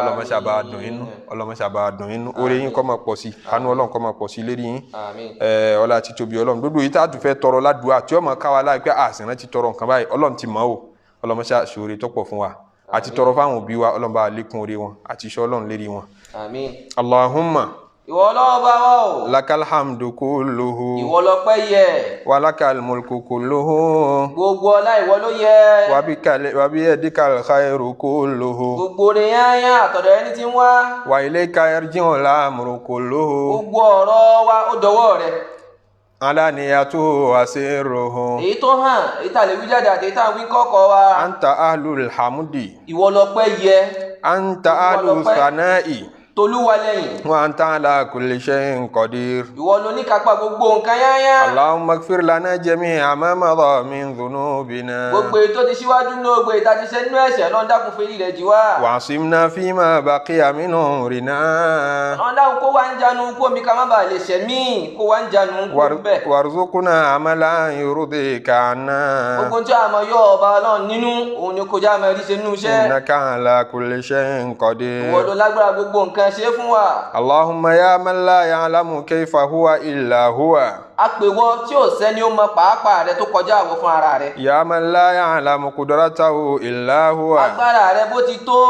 ọlọ́mọṣàbà dùn yín nú ọlọ́mọṣàbà dùn yín nú oore yín kó máa pọ̀ sí àánú ọlọ́run kó máa pọ̀ sí lérí yín ọlá àti tóbi ọlọ́run gbogbo yìí tá a tún fẹ́ tọrọ ládùúgbà tí ọmọ káwa láì pé àsìnrán ti tọrọ nǹkan báyìí ọlọ́run ti mọ̀ o ọlọ́mọṣà ṣòro tó pọ̀ fún wa àti tọrọ fáwọn òbí wa ọlọ́run bá lékún oore wọn àti iṣẹ́ ọlọ́run lérí wọn. Allahumma
ìwọ ọlọ́run bá wà o.
lakal hamdu kulluhu.
ìwọ lọ́pẹ́ yẹ.
wa lakal mulku kulluhu.
gbogbo ọlá ìwọ ló yẹ.
wa bi yadikal khairu kulluhu.
gbogbo rẹ̀ yányá àtọ̀dọ̀ ẹni tí ń wá.
wa ilayka yarji'ul amru kulluhu.
gbogbo ọ̀rọ̀ wa ó dọwọ́ rẹ̀.
alaniyatu wa sirruhu.
èyí tó hàn èyí tà lè wí jáde àti èyí tà ń wí kọ́kọ́ wa.
anta ahlul hamdi.
ìwọ lọ́pẹ́ yẹ.
anta ahlus sana'i.
tolúwa lẹ́yìn.
wa anta ala kulli shay'in qadir.
ìwọ ló ní kápá gbogbo nǹkan yányá.
Allahumma ighfir lana jami'a ma madha min dhunubina.
gbogbo ètò ti síwájú ní gbogbo ìtajíṣẹ́ nínú ẹ̀ṣẹ̀ lọ́n dákun fèrè rẹ̀ jì wá.
wa'simna fima baqiya min umrina.
lọ́n dákun kó wá ń janu kó mi ká má bàa lè ṣẹ̀ mí kó wá ń janu kó bẹ́ẹ̀.
warzuqna amalan yurdika anna.
gbogbo tí a mọ̀ yọ ọba náà nínú òun ni kò já mọ̀ rí ṣe nínú iṣẹ́.
innaka ala kulli shay'in qadir.
ìwọ ló lágbára gbogbo nǹkan ṣe fún wa.
Allahumma ya man la ya'lamu kayfa huwa illa huwa.
a pè wọ tí ò sẹ́ni ó mọ pàápàá rẹ tó kọjá àwọ̀ fún ara rẹ.
Ya man la ya'lamu qudratahu illa huwa.
agbára rẹ bó ti tó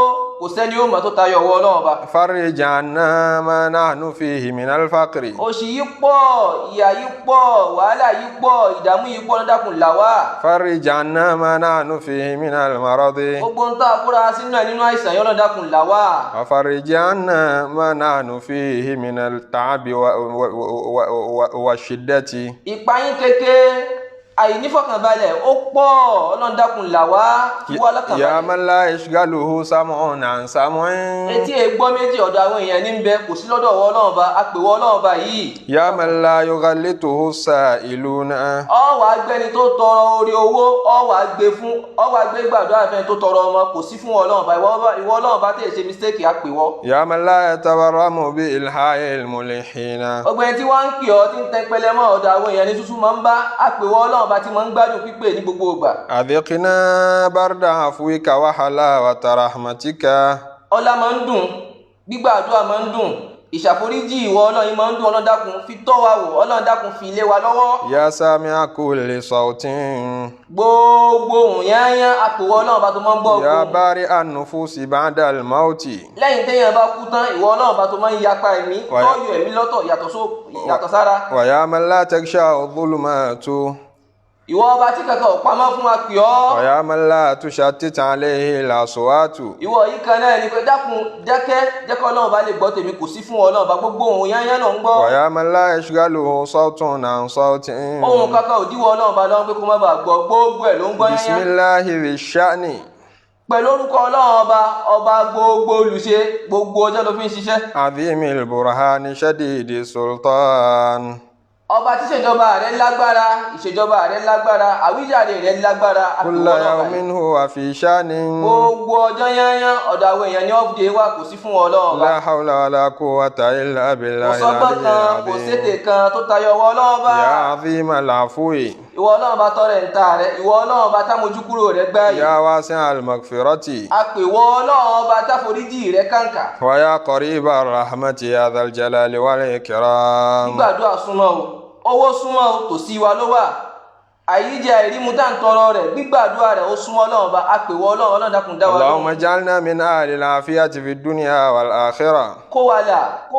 kò sẹ́ni ó mọ̀ tó tayọ ọwọ́ Ọlọ́run bá.
farij anna ma nahnu fihi min al-faqri.
òṣì yìí pọ̀ ìyà yìí pọ̀ wàhálà yìí pọ̀ ìdààmú yìí pọ̀ lọ́dàkùn là wá.
farij anna ma nahnu fihi min al-maradi.
gbogbo ń tà kúra sínú ẹ̀ nínú àìsàn yọ́ lọ́dàkùn là wá.
farij anna ma nahnu fihi min al-ta'abi wa shiddati.
ìpayín kéke àìnífọ̀kànbalẹ̀ ó pọ̀ Ọlọ́run dákun là wá wá lọ́kànbalẹ̀.
Ya man la yashghaluhu sam'un an sam'in.
etí ègbọ́ méjì ọ̀dọ̀ àwọn èèyàn ní bẹ kò sí lọ́dọ̀ ọwọ́ Ọlọ́run bá apèwọ́ Ọlọ́run bá yìí.
Ya man la yughallituhu sa'iluna.
ọ wàá gbẹni tó tọrọ orí owó ọ wàá gbé gbàdúrà fẹ́ni tó tọrọ ọmọ kò sí fún Ọlọ́run bá ìwọ Ọlọ́run bá tẹ̀ ṣe mistake apèwọ́.
Ya man la yatabarramu bi ilha'il mulhina.
ọgbẹ́ni tí wọ́n ń pè ọ́ tí ń tẹpẹlẹ mọ́ ọ̀dọ̀ àwọn èèyàn ní tútù máa ń bá apèwọ́ Ọlọ́run bá ti máa ń gbádùn pípé ní gbogbo ìgbà.
Adhiqna barda afwika wa halawata rahmatika.
ọlá máa ń dùn gbígbàdúrà máa ń dùn ìṣàforíjì ìwọ Ọlọ́run máa ń dùn Ọlọ́run dákun fi tọ́ wa wò Ọlọ́run dákun fi ilé wa lọ́wọ́.
Ya sami'a kulli sawtin.
gbogbo ohùn yányán apèwọ́ Ọlọ́run bá tó máa ń gbọ́
Ya
ogun.
bari'an nufusi ba'da al-mauti.
lẹ́yìn téèyàn bá kú tán ìwọ Ọlọ́run bá tó máa ń yapa ẹ̀mí lọ́yọ̀ ẹ̀mí lọ́tọ̀ yàtọ̀ sára.
Wa ya man la takhsha'u dhulumatu.
ìwọ ọba tí kankan ò pamọ́ fún wa pè ọ́.
Wa ya man la tushattit alayhi al-aswatu.
ìwọ yìí kan náà ni pé dákun jẹ́kọ́ Ọlọ́run bá lè gbọ́ tèmi kò sí fún Ọlọ́run bá gbogbo ohun yányán náà ń gbọ́.
Wa ya man la yashghaluhu sawtun an sawtin.
ohun kankan ò díwọ́ Ọlọ́run bá lọ́wọ́ pé kó má bàa gbọ́ gbogbo ẹ̀ ló ń gbọ́ yányán.
Bismillahi dhish-sha'ni.
pẹ̀lú orúkọ Ọlọ́run ọba gbogbo olùṣe gbogbo ọjọ́ ló fi ń ṣiṣẹ́.
Azimil burhani shadidi sultan.
ọba tí ìṣèjọba rẹ̀ lágbára àwíjàre rẹ̀ lágbára
Kulla yawmin huwa fi sha'nin.
gbogbo ọjọ́ yányán ọ̀dọ̀ àwọn èèyàn ní ọ́fdé wà kò sí fún Ọlọ́run bá.
La hawla wala quwwata illa
kò
billahi
sọ́gbọ́n kan kò
al-aliyyil
sétè
azim.
kan tó tayọ ọwọ́ Ọlọ́run bá.
Ya azimal afwi.
ìwọ Ọlọ́run bá tọrẹ ń ta rẹ̀ ìwọ Ọlọ́run bá támojú kúrò rẹ̀ gbá yìí.
Ya wasi'al maghfirati.
apèwọ́ Ọlọ́run bá táforíjì rẹ̀ kàǹkà.
Wa ya qaribar rahmati ya dhal jalali wal ikram.
gbígbàdúrà súnmọ́ o owó súnmọ́ o tòsí wa ló wà àyíjẹ àìrímu tá à ń tọrọ rẹ̀ gbígbàdúrà rẹ̀ ó súnmọ́ Ọlọ́run bá apèwọ́ Ọlọ́run dákun dá wa lóhùn.
Allahumma ij'alna min ahli al-afiyati fid dunya wal akhirah.
kó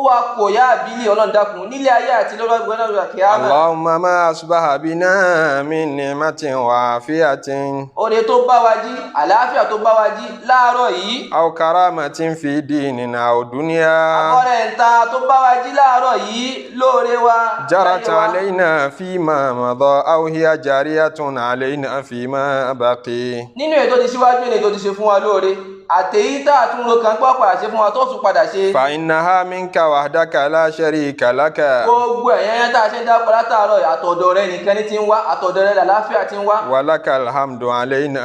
wa kò yá àbílẹ̀ Ọlọ́run dákun nílé ayé àti lọ́dọ̀ kíámà.
Allahumma ma asbaha bina min ni'matin wa afiyatin.
oore tó bá wa jí àlàáfíà tó bá wa jí láàárọ̀ yìí.
Aw karamatin fi dinina aw dunya.
àkọrẹ̀ ń ta tó bá wa jí láàárọ̀ yìí lóore wa.
Jarat alayna fima madha aw hiya jariyatun alayna fima baqi.
nínú ètò ti síwájú ní ètò ti ṣe fún wa lóore àtèyí tá a tún ro kan gbọ́ padà ṣe fún wa tó tún padà ṣe.
Fa innaha minka wahdaka la sharika laka.
gbogbo ẹ̀yán tá a ṣe ń dápọ̀ látàárọ̀ àtọ̀dọ̀ rẹ nìkan ní ti ń wá àtọ̀dọ̀ rẹ làlàáfíà ti ń wá.
Walakal hamdu alayna.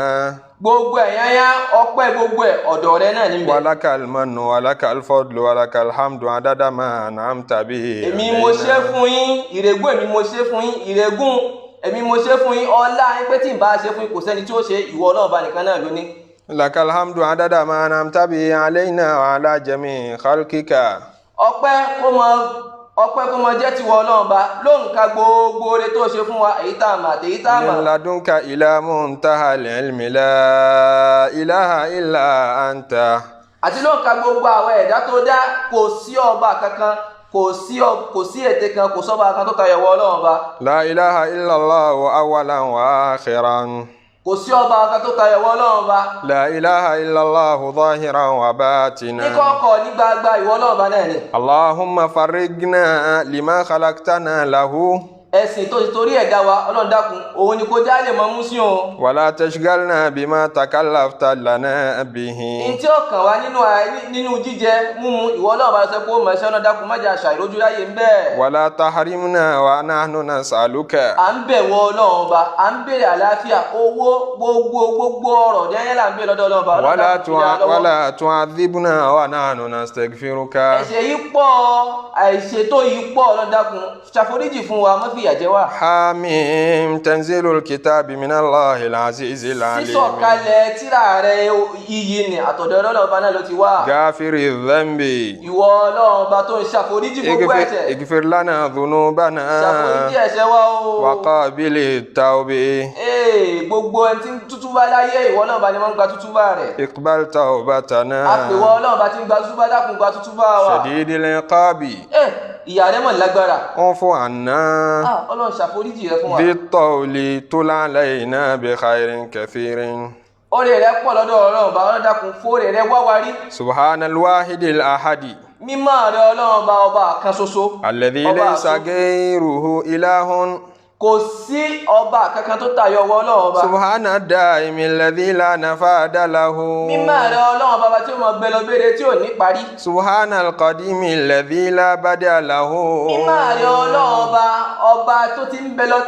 gbogbo ẹ̀yán ọpẹ́ gbogbo ẹ̀ ọ̀dọ̀ rẹ náà níbẹ̀.
Walakal mannu walakal fadlu walakal hamdu adada ma an'amta bihi.
èmi mo ṣe fún yín ìrègùn èmi mo ṣe fún yín ìrègùn èmi mo ṣe fún yín ọlá yín pé tí n bá ṣe fún yín kò sẹ́ni tí ó ṣe ìwọ Ọlọ́run bá nìkan náà lóní.
Lakal hamdu adada ma an'amta bihi alayna wa ala jami'i khalqika.
ọpẹ́ kó mọ jẹ́ tiwọ Ọlọ́run bá lóǹkà gbogbo oore tó ṣe fún wa èyí tá a mà àtèyí tá a mà.
Min ladunka ila muntahal ilmi la ilaha illa anta.
àti lóǹkà gbogbo àwọn ẹ̀dá tó dá kò sí ọba kankan kò sí ète kan kò sọ́ba kan tó tayọ wọ Ọlọ́run bá.
La ilaha illallah awwalan wa akhiran.
kò sí ọba kan tó tayọ wọ Ọlọ́run bá.
La ilaha illallah zahiran wa
ní
batinan.
kọ̀ọ̀kọ̀ ní gbagba ìwọ Ọlọ́run bá náà ni.
Allahumma farrighna lima khalaqtana lahu.
ẹ̀sìn tó ti torí ẹ̀dá wa Ọlọ́run dákun òun ni kò já lè mọ mú sí o.
Wala tashghalna bima takallafta lana bihi.
ní tí ó kàn wá nínú jíjẹ múmu ìwọ Ọlọ́run bá sọ pé ó mọ̀ ẹ̀ṣẹ́ Ọlọ́run dákun má jẹ́ àṣà ìrójú láyé ń bẹ́ẹ̀.
Wala tahrimna wa nahnu nas'aluka.
à ń bẹ̀ wọ Ọlọ́run bá à ń bèrè àlàáfíà owó gbogbo ọ̀rọ̀ dẹ́yẹ́ là ń bèrè lọ́dọ̀ Ọlọ́run bá.
Wala tu'adhibna wa nahnu nastaghfiruka.
ẹ̀ṣẹ̀ yìí pọ̀ àìṣètò yìí pọ̀ Ọlọ́run dákun ṣàforíjì fún wa má fìyà jẹ wá.
Hamim tanzilul kitabi minallahil azizil alim.
sísọ̀kalẹ̀ tírà rẹ̀ iyì ni àtọ̀dọ̀ Ọlọ́run bá náà ló ti wá.
Ghafiri dhanbi.
ìwọ Ọlọ́run bá tó ń ṣàforíjì gbogbo ẹ̀ṣẹ̀.
Ighfir lana dhunubana.
ṣàforíjì ẹ̀ṣẹ̀ wa o.
Wa qabilit tawbi.
gbogbo ẹni tí ń tútúbá láyé ìwọ Ọlọ́run bá ni wọ́n ń gba tútúbá rẹ̀.
Iqbal tawbatana.
àpèwọ Ọlọ́run bá ti ń gba tútúbá dákun gba tútúbá wa.
Shadidil iqabi.
ìyà rẹ̀ mọ̀ lágbára.
Ufu anna.
Ọlọ́run ṣàforíjì rẹ̀ fún wa.
Bitawli tul alayna bi khairin kathirin.
oore rẹ̀ pọ̀ lọ́dọ̀ Ọlọ́run bá Ọlọ́run dákun fóore rẹ̀ wá wa rí.
Subhanal wahidil ahadi.
mímọ́ rẹ̀ Ọlọ́run bá ọba kan ṣoṣo.
Alladhi laysa ghayruhu ilahun.
kò sí ọba kankan tó tayọ ọwọ́ Ọlọ́run ọba.
subhana daimi alladhi la nafada lahu.
mímọ́ rẹ̀ Ọlọ́run ọba tí ó mọ gbẹ lọ gbére tí ò ní parí.
subhana alqadimi alladhi la bada lahu.
mímọ́ rẹ̀ Ọlọ́run ọba tó ti ń bẹ lọ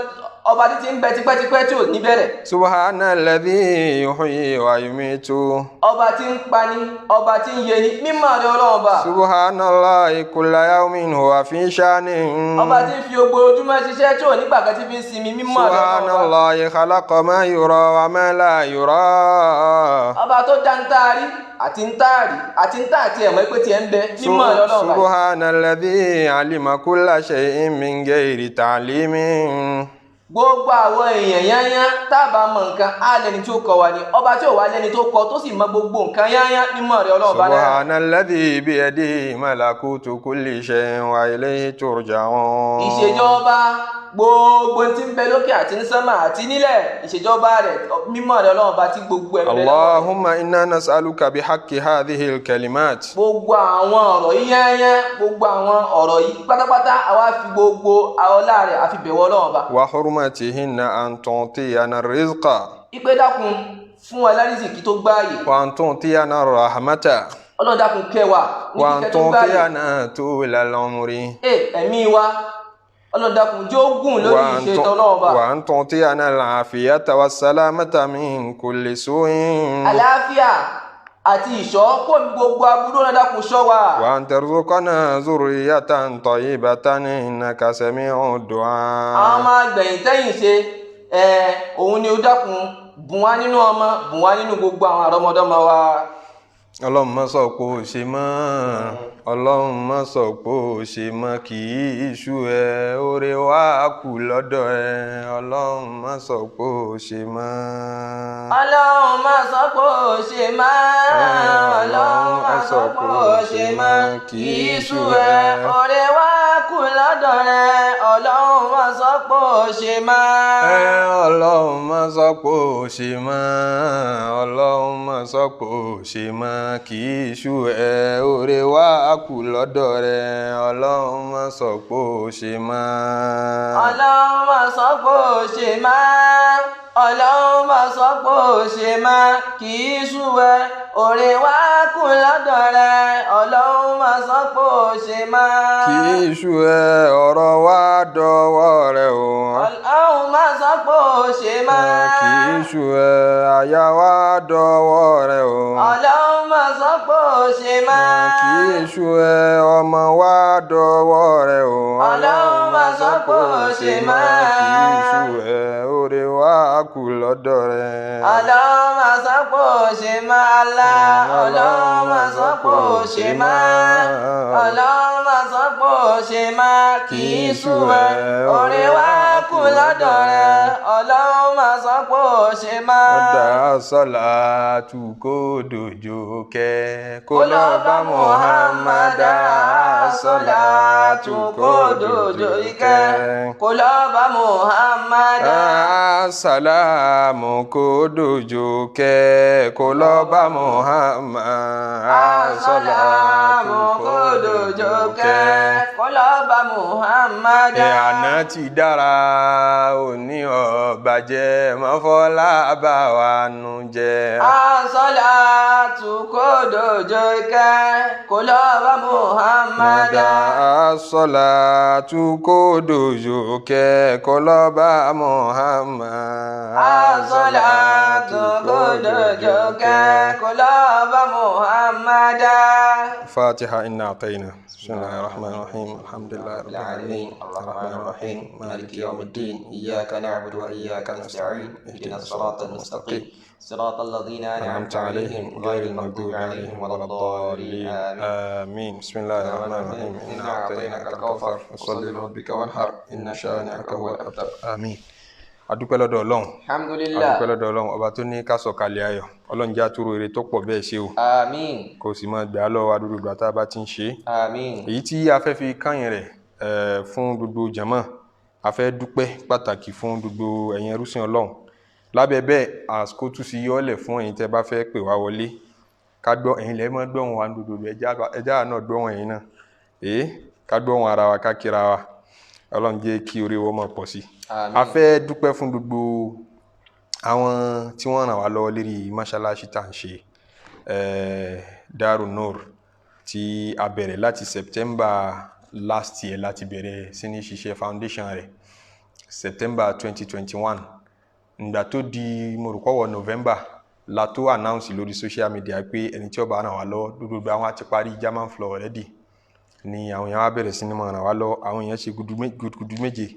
ọba tí ti ń bẹ tipẹ́tipẹ́ tí ò ní bẹ̀rẹ̀.
subhana alladhi yuhyi wa yumitu.
ọba tí ń pani ọba tí ń yeni mímọ́ rẹ̀ Ọlọ́run ọba.
subhanallahi kulla yawmin huwa fi shanin.
ọba tí ń fi gbogbo ojúmọ́ ṣiṣẹ́ tí ò ní gbàgbé tí fi ń sinmi mímọ́ rẹ̀ Ọlọ́run ọba.
subhanallahi khalaqa ma yura wa ma la yura.
ọba tó dá ń taari àti ń taari àti ń tà àti ẹ̀mọ́ pé tiẹ̀ ń bẹ mímọ́ rẹ̀ Ọlọ́run ọba.
subhanalladhi alima kulla shay'in min ghairi ta'limin.
gbogbo àwọn èèyàn yányá tábà mọ nǹkan á lẹni tí ó kọ wa ni ọba tí ò wá lẹni tó kọ tó sì mọ gbogbo nǹkan yányá mímọ́ rẹ̀ Ọlọ́run bá náà.
subhanalladhi biyadihi malakutu kulli shay'in wa ilayhi turja'un.
ìṣèjọba gbogbo tí ń bẹ lókè àti ní sánmà àti nílẹ̀ ìṣèjọba rẹ̀ mímọ́ rẹ̀ Ọlọ́run bá tí gbogbo ẹ̀ bẹ lọ́wọ́.
allahumma inna nas'aluka bihaqqi hadhihi alkalimat.
gbogbo àwọn ọ̀rọ̀ yìí yányá gbogbo àwọn ọ̀rọ̀ yìí pátápátá àwa fi gbogbo ọlá rẹ̀ àfi bẹ̀wọ̀ Ọlọ́run bá.
wa hurmatihinna an tu'tiyana rizqa.
ìpè dákun fún wa lárísìkí tó gbáàyè.
wa an tu'tiyana rahmata.
Ọlọ́run dákun kẹwàá
wa
ní
an
kíkẹ́ tó gbáàyè.
tu'tiyana tulal umri.
ẹ̀mí wa Ọlọ́run dákun jẹ́ ó gùn lórí ìṣètò Ọlọ́run bá.
wa an tu'tiyana al-afiyata was-salamata min kulli su'in.
àlàáfíà àti ìṣọ́ kò ní gbogbo aburú Ọlọ́run dákun ṣọ́ wa.
wa an tarzuqana zurriyatan tayyibatan innaka sami'ud du'a.
àwọn ọmọ agbẹ̀yìn tẹ́yìn ṣe òun ni ó dákun bùn wá nínú ọmọ bùn wá nínú gbogbo àwọn àrọ́mọdọ́mọ wa.
ọlọ́run má sọ pé ó ṣe mọ́ ọlọ́run má sọ pé ó ṣe mọ́ kì í ṣú ẹ oore wá kù lọ́dọ̀ ẹ ọlọ́run má sọ pé ó ṣe mọ́.
ọlọ́run má sọ pé ó ṣe mọ́ ọlọ́run má sọ pé ó ṣe mọ́ kì í ṣú ẹ oore wá kù lọ́dọ̀ rẹ ọlọ́run má sọ pé ó ṣe mọ́.
ọlọ́run má sọ pé ó ṣe mọ́ ọlọ́run má sọ pé ó ṣe mọ́ kì í ṣú ẹ oore wá kù lọ́dọ̀ rẹ ọlọ́run má sọ pé ó ṣe mọ́.
ọlọ́run má sọ pé ó ṣe mọ́ ọlọ́run má sọ pé ó ṣe mọ́ kì í ṣú ẹ oore wá kù lọ́dọ̀ rẹ ọlọ́run má sọ pé ó ṣe mọ́.
kì í ṣú ẹ ọ̀rọ̀ wá dọwọ́ rẹ o.
ọlọ́run má sọ pé ó ṣe mọ́.
kì í ṣú ẹ àyà wá dọwọ́ rẹ o.
ọlọ́run má sọ pé ó ṣe mọ́.
kì í ṣú ẹ ọmọ wá dọwọ́ rẹ o.
ọlọ́run má sọ pé ó ṣe mọ́.
kì í ṣú ẹ oore wá kù lọ́dọ̀ rẹ.
ọlọ́run má sọ pé ó ṣe mọ́ Allah. ọlọ́run má sọ pé ó ṣe mọ́. ọlọ́run má sọ pé ó ṣe mọ́ kì í ṣú ẹ oore wá kù lọ́dọ̀ rẹ ọlọ́run má sọ pé ó ṣe mọ́.
ọ̀dà sọ́lá tù kó dòjò kẹ́ kó lọ bá Muhammad
sọ́lá tù kó dòjò ìkẹ́ kó lọ bá Muhammad.
Sàlámù kó dòjò kẹ́ kó lọ bá Muhammad.
Sàlámù kó dòjò kẹ́ kó lọ bá Muhammad.
Àná ti dára òní ọ̀bàjẹ́ mọ́fọ́lá bá wa nù jẹ́.
Sọ́lá tù kó dòjò kẹ́ kó lọ bá Muhammad.
Sọ́lá tù kó dòjò kẹ́ kó lọ bá Muhammad.
Sọ́lá tù kó dòjò kẹ́ kó lọ bá Muhammad.
Fatiha inna a'tayna. Bismillahir rahmanir rahim. Alhamdulillahi rabbil alamin. Arrahmanir rahim. Maliki yawmiddin. Iyyaka na'budu wa iyyaka nasta'in. Ihdinas siratal mustaqim.
صراط الذين
أنعمت عليهم غير المغضوب عليهم ولا الضالين آمين بسم الله الرحمن الرحيم إنا أعطيناك الكوثر فصل لربك وانحر إن شانئك هو الأبتر آمين. adúpẹ́ lọ́dọ̀ Ọlọ́run
alhamdulillah
adúpẹ́ lọ́dọ̀ Ọlọ́run ọba tó ní ká sọ̀kalẹ̀ ayọ̀ Ọlọ́run já túrò ire tó pọ̀ bẹ́ẹ̀ ṣe o
àmín
kò sì máa gbà á lọ́wọ́ adúrú ìgbà tá a bá ti ń ṣe
àmín.
èyí tí a fẹ́ fi káyìn rẹ̀ fún gbogbo jàmá a fẹ́ dúpẹ́ pàtàkì fún gbogbo ẹ̀yin ẹrúsìn Ọlọ́run lábẹ́ bẹ́ẹ̀ àsìkò tún sí yọ́ọ̀lẹ̀ fún ẹ̀yin tẹ́ bá fẹ́ pè wá wọlé ká gbọ́ ẹ̀yin lẹ́mọ́ gbọ́hùn wa gbogbo ẹja náà gbọ́hùn ẹ̀yin náà ká gbọ́hùn ara wa ká kíra wa Ọlọ́run jẹ́ kí orí wọn máa pọ̀ sí. A fẹ́ dúpẹ́ fún gbogbo àwọn tí wọ́n ràn wá lọ́wọ́ lérí mọ́ṣáláṣí tá à ń ṣe Dar al-Nur tí a bẹ̀rẹ̀ láti September last year láti bẹ̀rẹ̀ sí ní ṣiṣẹ́ foundation rẹ̀ September 2021 ìgbà tó di mo rò pọ̀wọ̀ November la tó announce lórí social media pé ẹni tí ó bá ràn wá lọ́wọ́ gbogbo àwọn àti parí German floor already ni àwọn èèyàn wá bẹ̀rẹ̀ sí ní máa ràn wá lọ́wọ́. Àwọn èèyàn ṣe gudugudu méje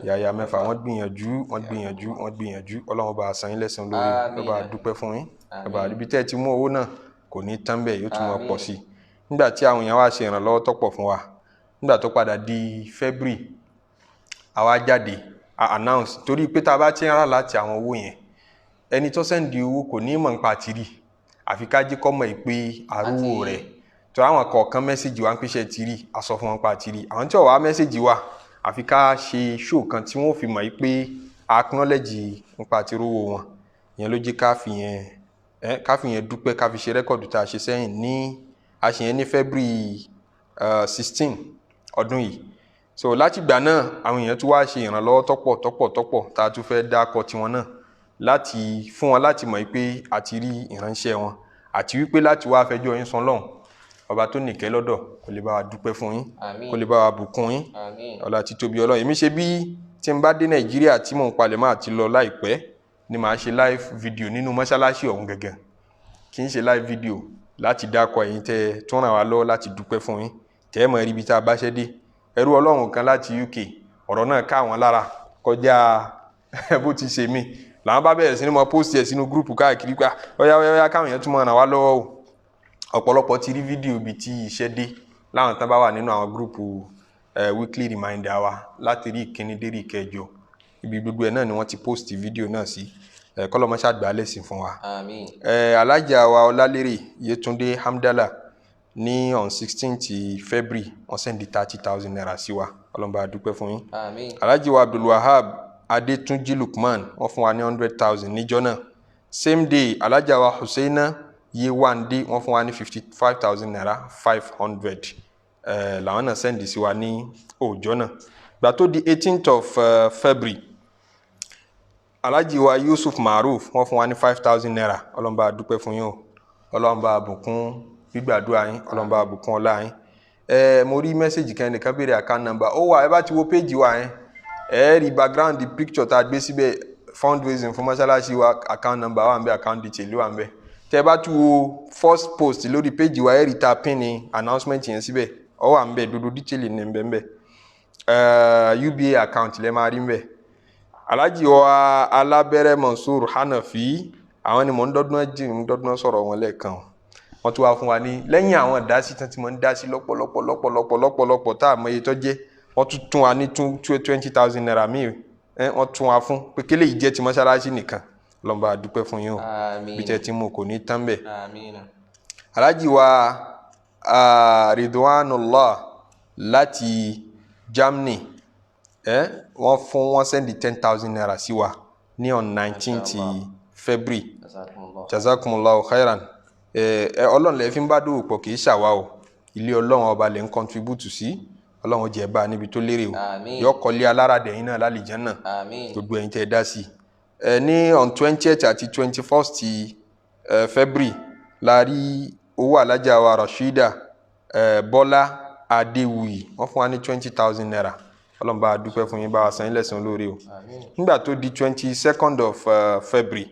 yàyà mẹ́fà wọ́n gbìyànjú Ọlọ́run bá san yín lẹ́san lórí ó bá dúpẹ́ fún yín bá ibi tẹ́ ti mú owó náà kò ní tán bẹ́ẹ̀ yóò tún máa pọ̀ sí. Nígbà tí àwọn èèyàn wá ṣe ìrànlọ́wọ́ tọ́pọ̀ fún wa nígbà tó padà di February àwa jáde announce torí pé tá a bá ti ń rà láti àwọn owó yẹn ẹni tó sẹ́ndì owó kò ní mọ̀ nípa àtìrí àfi ká jí kọ́ mọ̀ pé àrùwò rẹ̀ tó àwọn kọ̀ọ̀kan mẹ́sẹ̀jì wa ń pèsè tìrí aṣọ fún wọn pa àtìrí àwọn tí ọ̀wá mẹ́sẹ̀jì wa àfi ká ṣe show kan tí wọ́n fi mọ̀ pé acknowledge nípa àtìrówó wọn ìyẹn ló jẹ́ ká fi yẹn dúpẹ́ ká fi ṣe rẹ́kọ̀dù tá a ṣe sẹ́yìn ní àṣeyẹn ní February 16 ọdún yìí. So láti ìgbà náà àwọn èèyàn tún wá ṣe ìrànlọ́wọ́ tọ́pọ̀ tá a tún fẹ́ dákọ̀ tiwọn náà láti fún wọn láti mọ̀ pé àti rí ìránṣẹ́ wọn àti wípé láti wá fẹjọ́ yín sùn lọ́hùn ọba tó nìkẹ́ lọ́dọ̀ kó lè bá wa dúpẹ́ fún yín kó lè bá wa bùkún yín ọlá títóbi Ọlọ́run. Èmi ṣe bí tí n bá dé Nàìjíríà tí mò ń palẹ̀ máa ti lọ láìpẹ́ ni màá ṣe live video nínú mọ́ṣáláṣí ọ̀hún gẹ́gẹ́ kì í ṣe live video láti dákọ̀ ẹ̀yin tẹ́ tó ràn wá lọ́wọ́ láti dúpẹ́ fún yín tẹ́ mọ̀ rí ibi tá a bá ṣẹ́ dé. Ẹrú Ọlọ́run kan láti UK ọ̀rọ̀ náà ká àwọn lára kọjá bó ti ṣe mí làwọn bá bẹ̀rẹ̀ sí ní mọ post ẹ̀ sínú gúrùpù káàkiri pé ọ̀yá káwọn èèyàn tún mọ̀ ràn wá lọ́wọ́ o. Ọ̀pọ̀lọpọ̀ ti rí fídíò ibi tí iṣẹ́ dé láwọn tán bá wà nínú àwọn gúrùpù weekly reminder wa láti rí ìkíní dé rí ìkẹjọ ibi gbogbo ẹ̀ náà ni wọ́n ti post fídíò náà sí kọ́lọ́mọṣá gbà lẹ́sìn fún wa. Alájà wa Ọlálérè Yétúndé Hamdala ní on 16th February wọ́n sẹ́ndí 30,000 naira sí wa ọlọ́mọba dúpẹ́ fún yín. Alájì wa Abdulwahab Adétúnjí Lukman wọ́n fún wa ní 100,000 níjọ́ náà. Same day Alájà wa Husseina Yewande wọ́n fún wa ní 55,000 naira 500 làwọn náà sẹ́ndí sí wa ní ọjọ́ náà. Gbà tó di 18th of February Alájì wa Yusuf Maruf wọ́n fún wa ní 5,000 naira ọlọ́mọba dúpẹ́ fún yín o ọlọ́mọba bùkún gbígbàdúrà yín ọlọ́mọba àbùkún ọlá yín. Mo rí mẹ́sẹ̀jì kan nìkan béèrè account number ó wà ẹ bá ti wo péjì wa yẹn rí background picture tá a gbé síbẹ̀ fundraising fún mọ́ṣáláṣí wa account number wà ń bẹ account detail wà ń bẹ tẹ́ bá ti wo first post lórí péjì wa rí ta pin ní announcement yẹn síbẹ̀ ó wà ń bẹ dodo detail ní ń bẹ UBA account lẹ́ máa rí ń bẹ. Alájì wa Alábẹ́rẹ́ Mansour Hanafi àwọn ni mò ń dọ́dún sọ̀rọ̀ wọn lẹ́ẹ̀kan wọ́n tún wá fún wa ní lẹ́yìn àwọn ìdásí tán tí wọ́n ń dá sí lọ́pọ̀lọpọ̀ tá a mọ iye tó jẹ́ wọ́n tún tún wa ní 20,000 naira míì wọ́n tún wa fún pé kélé yìí jẹ́ ti mọ́ṣáláṣí nìkan lọ́nba àdúpẹ́ fún yín o bí tẹ́ ti mú kò ní tán bẹ̀. Alájì wa Ridwanullah láti Germany wọ́n sẹ́ndì 10,000 naira sí wa ní on 19th February jazakumullahu khairan. Ọlọ́run lè fi ń bá dòwò pọ̀ kì í ṣàwá o ilé Ọlọ́run ọba lè ń contribute sí Ọlọ́run jẹ́ bá níbi tó lérè o yọ kọ́lé alárádẹ̀ yín náà lálìjánnà gbogbo ẹ̀yin tẹ́ dá sí. Ní on 20th àti 21st February la rí owó Alájà wa Rashida Bọ́lá Adéwuyì wọ́n fún wa ní 20,000 naira Ọlọ́run bá dúpẹ́ fún yín bá wa san yín lẹ́san lórí o. Nígbà tó di 22nd of February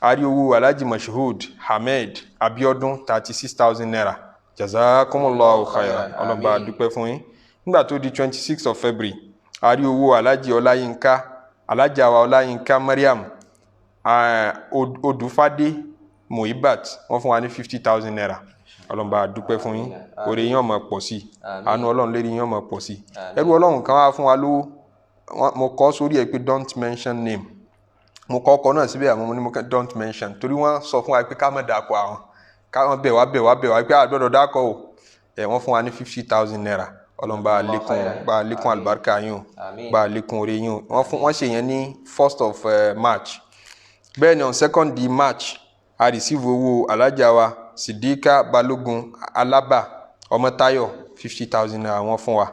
a rí owó Alhaji Mashhood Ahmed Abiodun 36,000 naira jazakumullahu khairan Ọlọ́run bá dúpẹ́ fún yín. Nígbà tó di 26th of February a rí owó Alhaji Ọláyínká Alájà wa Ọláyínká Mariam Odúfádé Mohibat wọ́n fún wa ní 50,000 naira Ọlọ́run bá dúpẹ́ fún yín oore yín ó máa pọ̀ sí àánú Ọlọ́run lérí yín ó máa pọ̀ sí. Ẹrú Ọlọ́run kan wá fún wa lówó mo kọ sórí ẹ pé don't mention name mo kọ ọkọ náà síbẹ̀ àmọ́ mo ní mo don't mention torí wọ́n sọ fún wa pé ká má dàkọ àwọn káwọn bẹ̀ wá pé àgbọ̀dọ̀ dákọ̀ o wọ́n fún wa ní 50,000 naira Ọlọ́run bá lékún àlùbáríkà yín o bá lékún oore yín o wọ́n ṣe yẹn ní 1st of March. Bẹ́ẹ̀ ni on 2nd March a receive owó Alájà wa Sidika Balógun Alábà Ọmọtáyọ̀ 50,000 naira wọ́n fún wa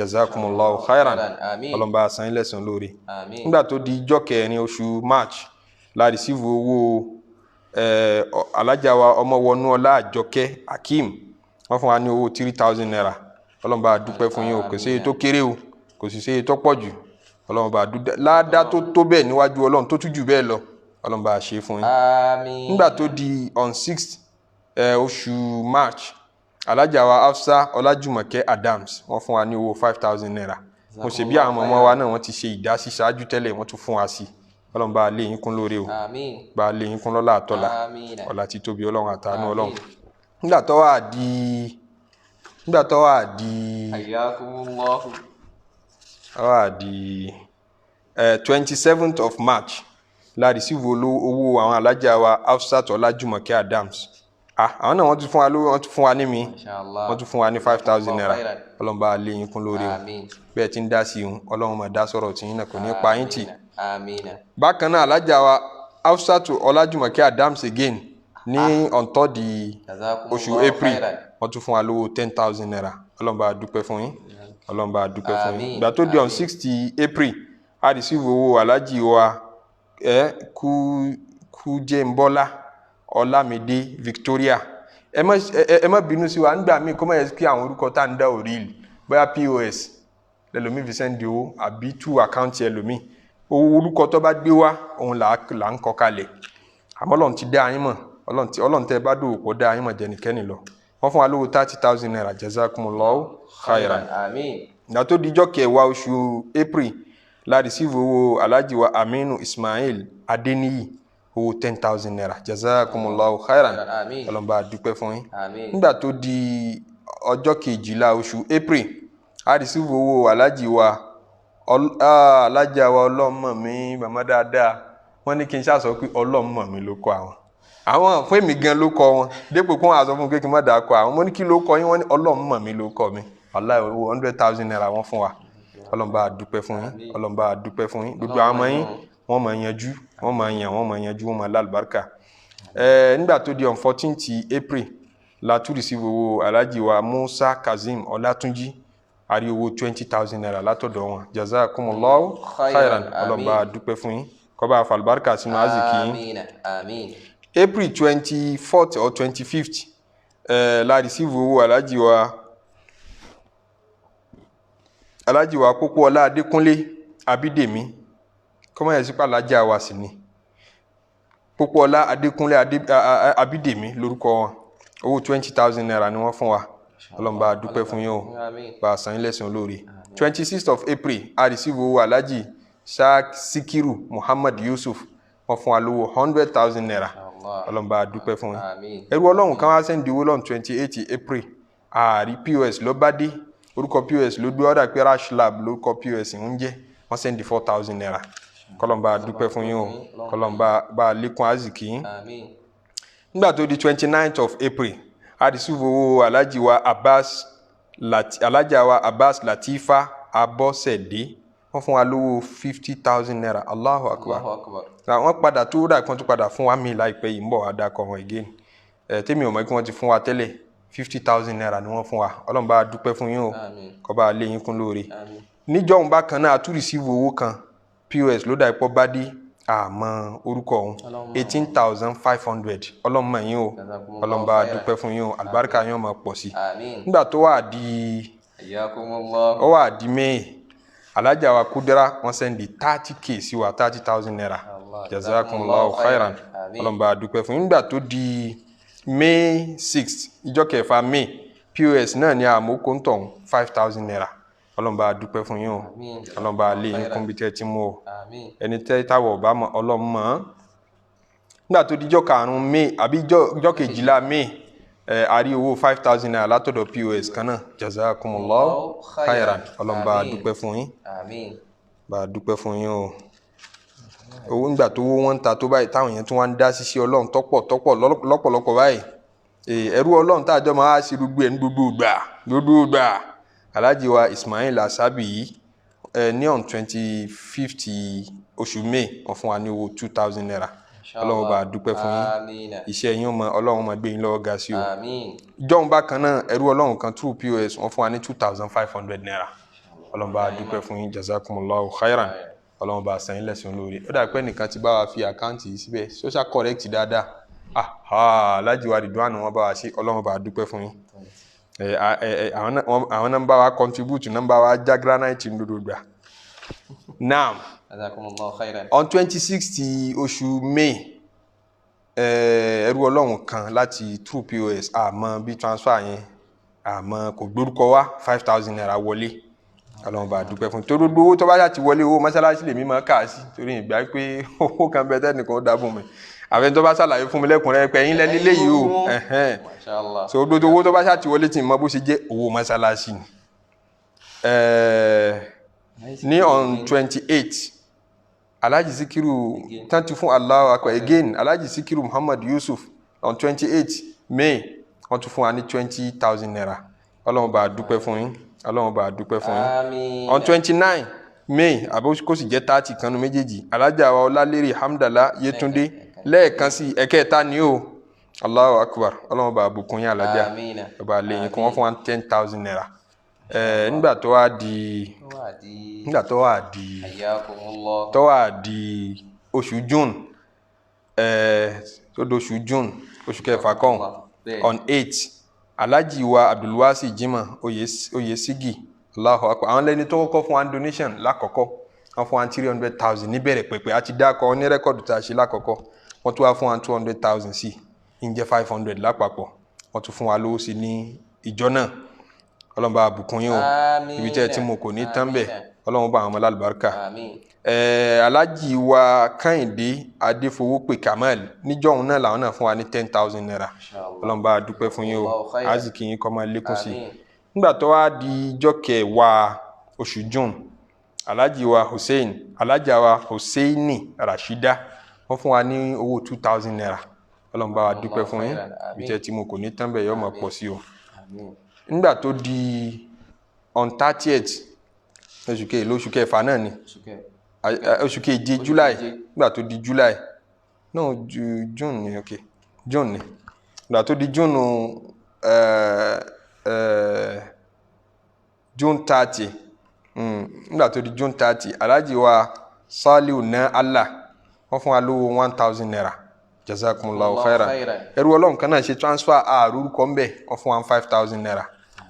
jazakumullahu khairan
Àmín.
ọlọ́run bá san yín lẹ́san lórí.
Àmín.
nígbà tó di ijọ́ kẹrin oṣù March la receive owó alájà wa ọmọwọnú ọlá àjọkẹ́ Hakeem wọ́n fún wa ní owó 3,000 naira ọlọ́run bá dúpẹ́ fún yín o kò sí èyí tó kéré o kò sì sí èyí tó pọ̀ jù ọlọ́run bá dúpẹ́ ládá tó bẹ́ẹ̀ níwájú ọlọ́run tó tún jù bẹ́ẹ̀ lọ ọlọ́run bá ṣe fún yín.
Àmín.
nígbà tó di on 6th oṣù March alájà wa Hafsa Ọlájùmọ̀kẹ́ Adams wọ́n fún wa ní owó 5,000 naira mo ṣe bí àwọn ọmọ wa náà wọ́n ti ṣe ìdásí ṣáájú tẹ́lẹ̀ wọ́n tún fún wa sí ọlọ́run bá lé yín kún lórí o
Àmín.
bá lé yín kún lọ́lá àtọ́lá
Àmín.
ọlá tí tóbi ọlọ́run àtàánú ọlọ́run. nígbà tó wà di
Hayyakumullahu.
27th of March la receive owó àwọn alájà wa Hafsat Ọlájùmọ̀kẹ́ Adams àwọn náà wọ́n tún fún wa lówó wọ́n tún fún wa ní mi wọ́n tún fún wa ní 5,000 naira ọlọ́run bá lé yín kún lórí o bẹ́ẹ̀ tí ń dá sí i ọlọ́run máa dá sọ̀rọ̀ tí yín náà kò ní pa yín tì. bákan náà alájà wa Hafsat Ọlájùmọ̀kẹ́ Adams again ní ọ̀ntọ́dì oṣù April wọ́n tún fún wa lówó 10,000 naira ọlọ́run bá dúpẹ́ fún yín ọlọ́run bá dúpẹ́ fún yín. ìgbà tó di on 6th April a receive owó alájì wa Kújẹ́ńbọ́lá Ọlámídé Victoria ẹ má bínú sí wa nígbà míì kó má yẹ kí àwọn orúkọ tá ń dá òrí bóyá POS lẹ́lòmíì fi sẹ́ndì owó àbí tú àkáǹtì ẹlòmíì owó orúkọ tó bá gbé wá òun là ń kọ kalẹ̀ àmọ́ ọlọ́run ti dá yín mọ̀ ọlọ́run tẹ́ bá dòwò pọ̀ dá yín mọ̀ jẹ́nìkẹ́nì lọ wọ́n fún wa lówó 30,000 naira jazakumullahu khairan. ìgbà tó dijọ́ kẹwàá oṣù April la receive owó alájì wa Aminu Ismail Adeniyi owó 10,000 naira jazakumullahu khairan ọlọ́run bá dúpẹ́ fún yín. nígbà tó di ọjọ́ kejìlá oṣù April a receive owó alájì wa alájà wa ọlọ́mọ mi màmá dáadáa wọ́n ní kí n ṣàṣọ pé ọlọ́mọ mi ló kọ àwọn fún èmi gan ló kọ wọn dépò kí wọ́n àṣọ fún kékeré má dàá kọ àwọn mo ní kí ló kọ yín wọ́n ní ọlọ́mọ mi ló kọ mi wàláhì owó 100,000 naira wọ́n fún wa ọlọ́run bá dúpẹ́ fún yín ọlọ́run bá dúpẹ́ fún yín gbogbo àwọn ọmọ yín wọ́n máa yanjú wọ́n máa yanjú wọ́n máa lálùbáríkà. nígbà tó di on 14th April la tún receive owó alájì wa Musa Kazeem Ọlátúnjí a rí owó 20,000 naira látọ̀dọ̀ wọn jazakumullahu khairan ọlọ́run bá dúpẹ́ fún yín kó bá falùbáríkà sínú àzìkí yín. April 24th or 25th la receive owó alájì wa Pópóọlá Adékúnlé Abídèmí kọ́mọ̀ yẹn sípà alájà wa sí ni Pópóọlá Adékúnlé Abídèmí lórúkọ wọn owó 20,000 naira ni wọ́n fún wa ọlọ́run bá dúpẹ́ fún yín o bá san yín lẹ́san lórí. 26th of April a receive owó alájì Sikiru Muhammad Yusuf wọ́n fún wa lówó 100,000 naira ọlọ́run bá dúpẹ́ fún yín. ẹrú ọlọ́run kan wá sẹ́ndì owó lọ́n 28th April ààrí POS ló bá dé orúkọ POS ló gbé ọ̀dà pé Rash Lab lórúkọ POS ń jẹ́ wọ́n sẹ́ndì 4,000 naira kọ́lọ́n bá dúpẹ́ fún yín o kọ́lọ́n bá lékún àzìkí yín. nígbà tó di 29th of April a receive owó alájà wa Abbas Latifa Abọ́sẹ̀dé wọ́n fún wa lówó 50,000 naira Allahu Akbar wọ́n padà tó rà kí wọ́n tún padà fún wa mi láìpẹ́ yìí ń bọ̀ wá dákọ̀ wọn again tèmi ò mọ̀ kí wọ́n ti fún wa tẹ́lẹ̀ 50,000 naira ni wọ́n fún wa ọlọ́run bá dúpẹ́ fún yín o kó bá lé yín kún lóore. níjọ́ òun bákan náà a tún receive owó kan POS ló dà ipò bá dé àmọ́ orúkọ òun 18,500 ọlọ́mọ yín o ọlọ́run bá dúpẹ́ fún yín o àlùbáríkà yín ó máa pọ̀ sí. nígbà tó wà di May alájà wa Kúdírà wọ́n sẹ́ndì 30k sí wa 30,000 naira jazakumullahu khairan ọlọ́run bá dúpẹ́ fún yín. nígbà tó di May 6th ìjọ kẹfà May POS náà ní àmókò ń tọ̀hún 5,000 naira ọlọ́run bá dúpẹ́ fún yín o ọlọ́run bá lé yín kún bí tẹ́ ti mú o ẹni tẹ́ táwọ̀ bá mọ ọlọ́run mọ́. nígbà tó di ìjọ karùn-ún May àbí ìjọ kejìlá May àrí owó 5,000 naira látọ̀dọ̀ POS kan náà jazakumullahu khairan ọlọ́run bá dúpẹ́ fún yín bá dúpẹ́ fún yín o. owó nígbà tó wó wọ́n ń ta tó báyìí táwọn èèyàn tún wá ń dá sí ọlọ́run tọ́pọ̀ lọ́pọ̀lọpọ̀ báyìí ẹrú ọlọ́run táàjọ́ máa ṣe gbogbo ẹ̀ ní gbogbo ìgbà alájì wa Ismail Asabi yìí ní on 25th oṣù May wọ́n fún wa ní owó 2,000 naira ọlọ́run bá dúpẹ́ fún yín iṣẹ́ yín ọlọ́run máa gbé yín lọ́wọ́ ga sí o. ìjọ́un bákan náà ẹrú ọlọ́run kan through POS wọ́n fún wa ní 2,500 naira ọlọ́run bá dúpẹ́ fún yín jazakumullahu khairan ọlọ́run bá san yín lẹ́san lórí ó dà pé nìkan ti bá wa fi àkáǹtì yìí síbẹ̀ social correct dáadáa Alhaji wa Ridwan wọn bá wa ṣe ọlọ́run bá dúpẹ́ fún yín àwọn náà ń bá wa contribute náà ń bá wa já granite ndodo gbà. Now on 26th oṣù May ẹrú ọlọ́run kan láti through POS àmọ́ bí transfer yẹn àmọ́ kò gbórúkọ wá 5,000 naira wọlé ọlọ́run bá dúpẹ́ fún tó gbogbo owó tó bá ṣàti wọlé owó mọ́ṣáláṣí lèmi máa kà sí torí ìgbà pé owó kan bẹ tẹ́nìkan ó dábùn mi àfẹn tó bá ṣàlàyé fún mi lẹ́kùnrẹ́rẹ́ pé ẹ̀yin lẹ́ni léyìí o so gbogbo owó tó bá ṣàti wọlé tí mo bó ṣe jẹ́ owó mọ́ṣáláṣí ni ní on 28 Alhaji Sikiru thank you fún Allah akọ again Alhaji Sikiru Muhammad Yusuf on 28 May wọ́n tún fún wa ní 20,000 naira ọlọ́run bá dúpẹ́ fún yín ọlọ́run bá dúpẹ́ fún yín on 29 May àbókò sì jẹ́ 30 kanu méjèèjì Alhaja wa Ọlálérè Hamdala Yétúndé lẹ́ẹ̀kan sí ẹ̀kẹta ni o Allahu Akbar ọlọ́run bá bùkún yín Alhaja ọba lẹ́yìn kí wọ́n fún wa 10,000 naira nígbà tó wá di oṣù June tó doṣù June oṣù kẹfà kan on 8 Alhaji wa Abdulwasi Jimoh Oyesigi Allahu Akbar àwọn lẹni tó kọ́kọ́ fún wa donation lákọ̀ọ́kọ́ wọ́n fún wa 300,000 níbẹ̀rẹ̀ pẹ̀pẹ̀ àti dákọ̀ ní rẹ́kọ̀dù tá a ṣe lákọ̀ọ́kọ́ wọ́n tún wá fún wa 200,000 sí ìjẹ́ 500 lápapọ̀ wọ́n tún fún wa lówó sí ní ìjọ náà ọlọ́run bá bùkún yín o ibi tẹ́ tí mo kò ní tán bẹ̀ ọlọ́run bá àwọn ọmọ lálùbáríkà Alhaji wa Kẹ́hìndé Adéfowópè Kamal níjọ́hun náà làwọn náà fún wa ní 10,000 naira ọlọ́run bá dúpẹ́ fún yín o azikì yín kó máa lékún sí nígbà tó wá di ijọ́ kẹwàá oṣù June Alhaji wa Alhaja wa Husseini Rashida wọ́n fún wa ní owó 2,000 naira ọlọ́run bá wa dúpẹ́ fún yín ibi tẹ́ tí mo kò ní tán bẹ̀ yọ́ máa pọ̀ sí o nígbà tó di on 30th oṣù kẹfà náà ni oṣù keje July nígbà tó di July no June ni okay June ni nígbà tó di June June 30 nígbà tó di June 30 Alhaji wa Saliu na Allah wọ́n fún wa lówó 1,000 naira jazakumullahu khairan ẹrú ọlọ́run kan náà ṣe transfer àrùkọ ń bẹ̀ wọ́n fún wa 5,000 naira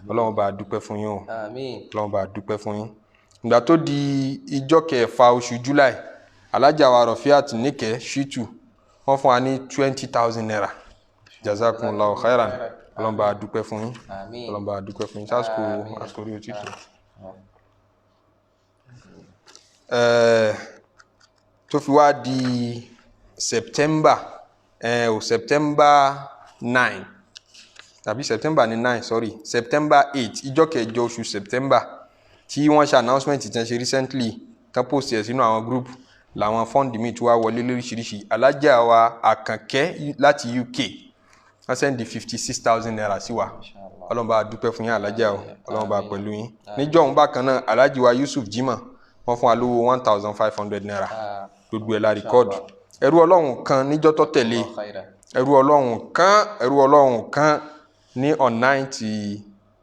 ọlọ́run bá dúpẹ́ fún yín o ọlọ́run bá dúpẹ́ fún yín ìgbà tó di ijọ́ kẹfà oṣù July Alhaja wa Rafiat Nike Shitu wọ́n fún wa ní 20,000 naira jazakumullahu khairan ọlọ́run bá dúpẹ́ fún yín ọlọ́run bá dúpẹ́ fún yín sásìkò rí òtítù tó fi wá di September September 9 tàbí September ní 9 sorry September 8 ijọ́ kẹjọ oṣù September tí wọ́n ṣe announcement tí wọ́n ṣe recently tán post ẹ̀ sínú àwọn group làwọn fund mi tí wá wọlé lóríṣiríṣi Alhaja wa Àkànkẹ́ láti UK wọ́n sẹ́ndì 56,000 naira sí wa ọlọ́run bá dúpẹ́ fún yín Alhaja o ọlọ́run bá pẹ̀lú yín níjọ́ òun bákan náà Alhaji wa Yusuf Jimoh wọ́n fún wa lówó 1,500 naira gbogbo ẹ̀ la rìkọ́ọ̀dù ẹrú ọlọ́run kan níjọ́ tó tẹ̀lé ẹrú ọlọ́run kan ní on 9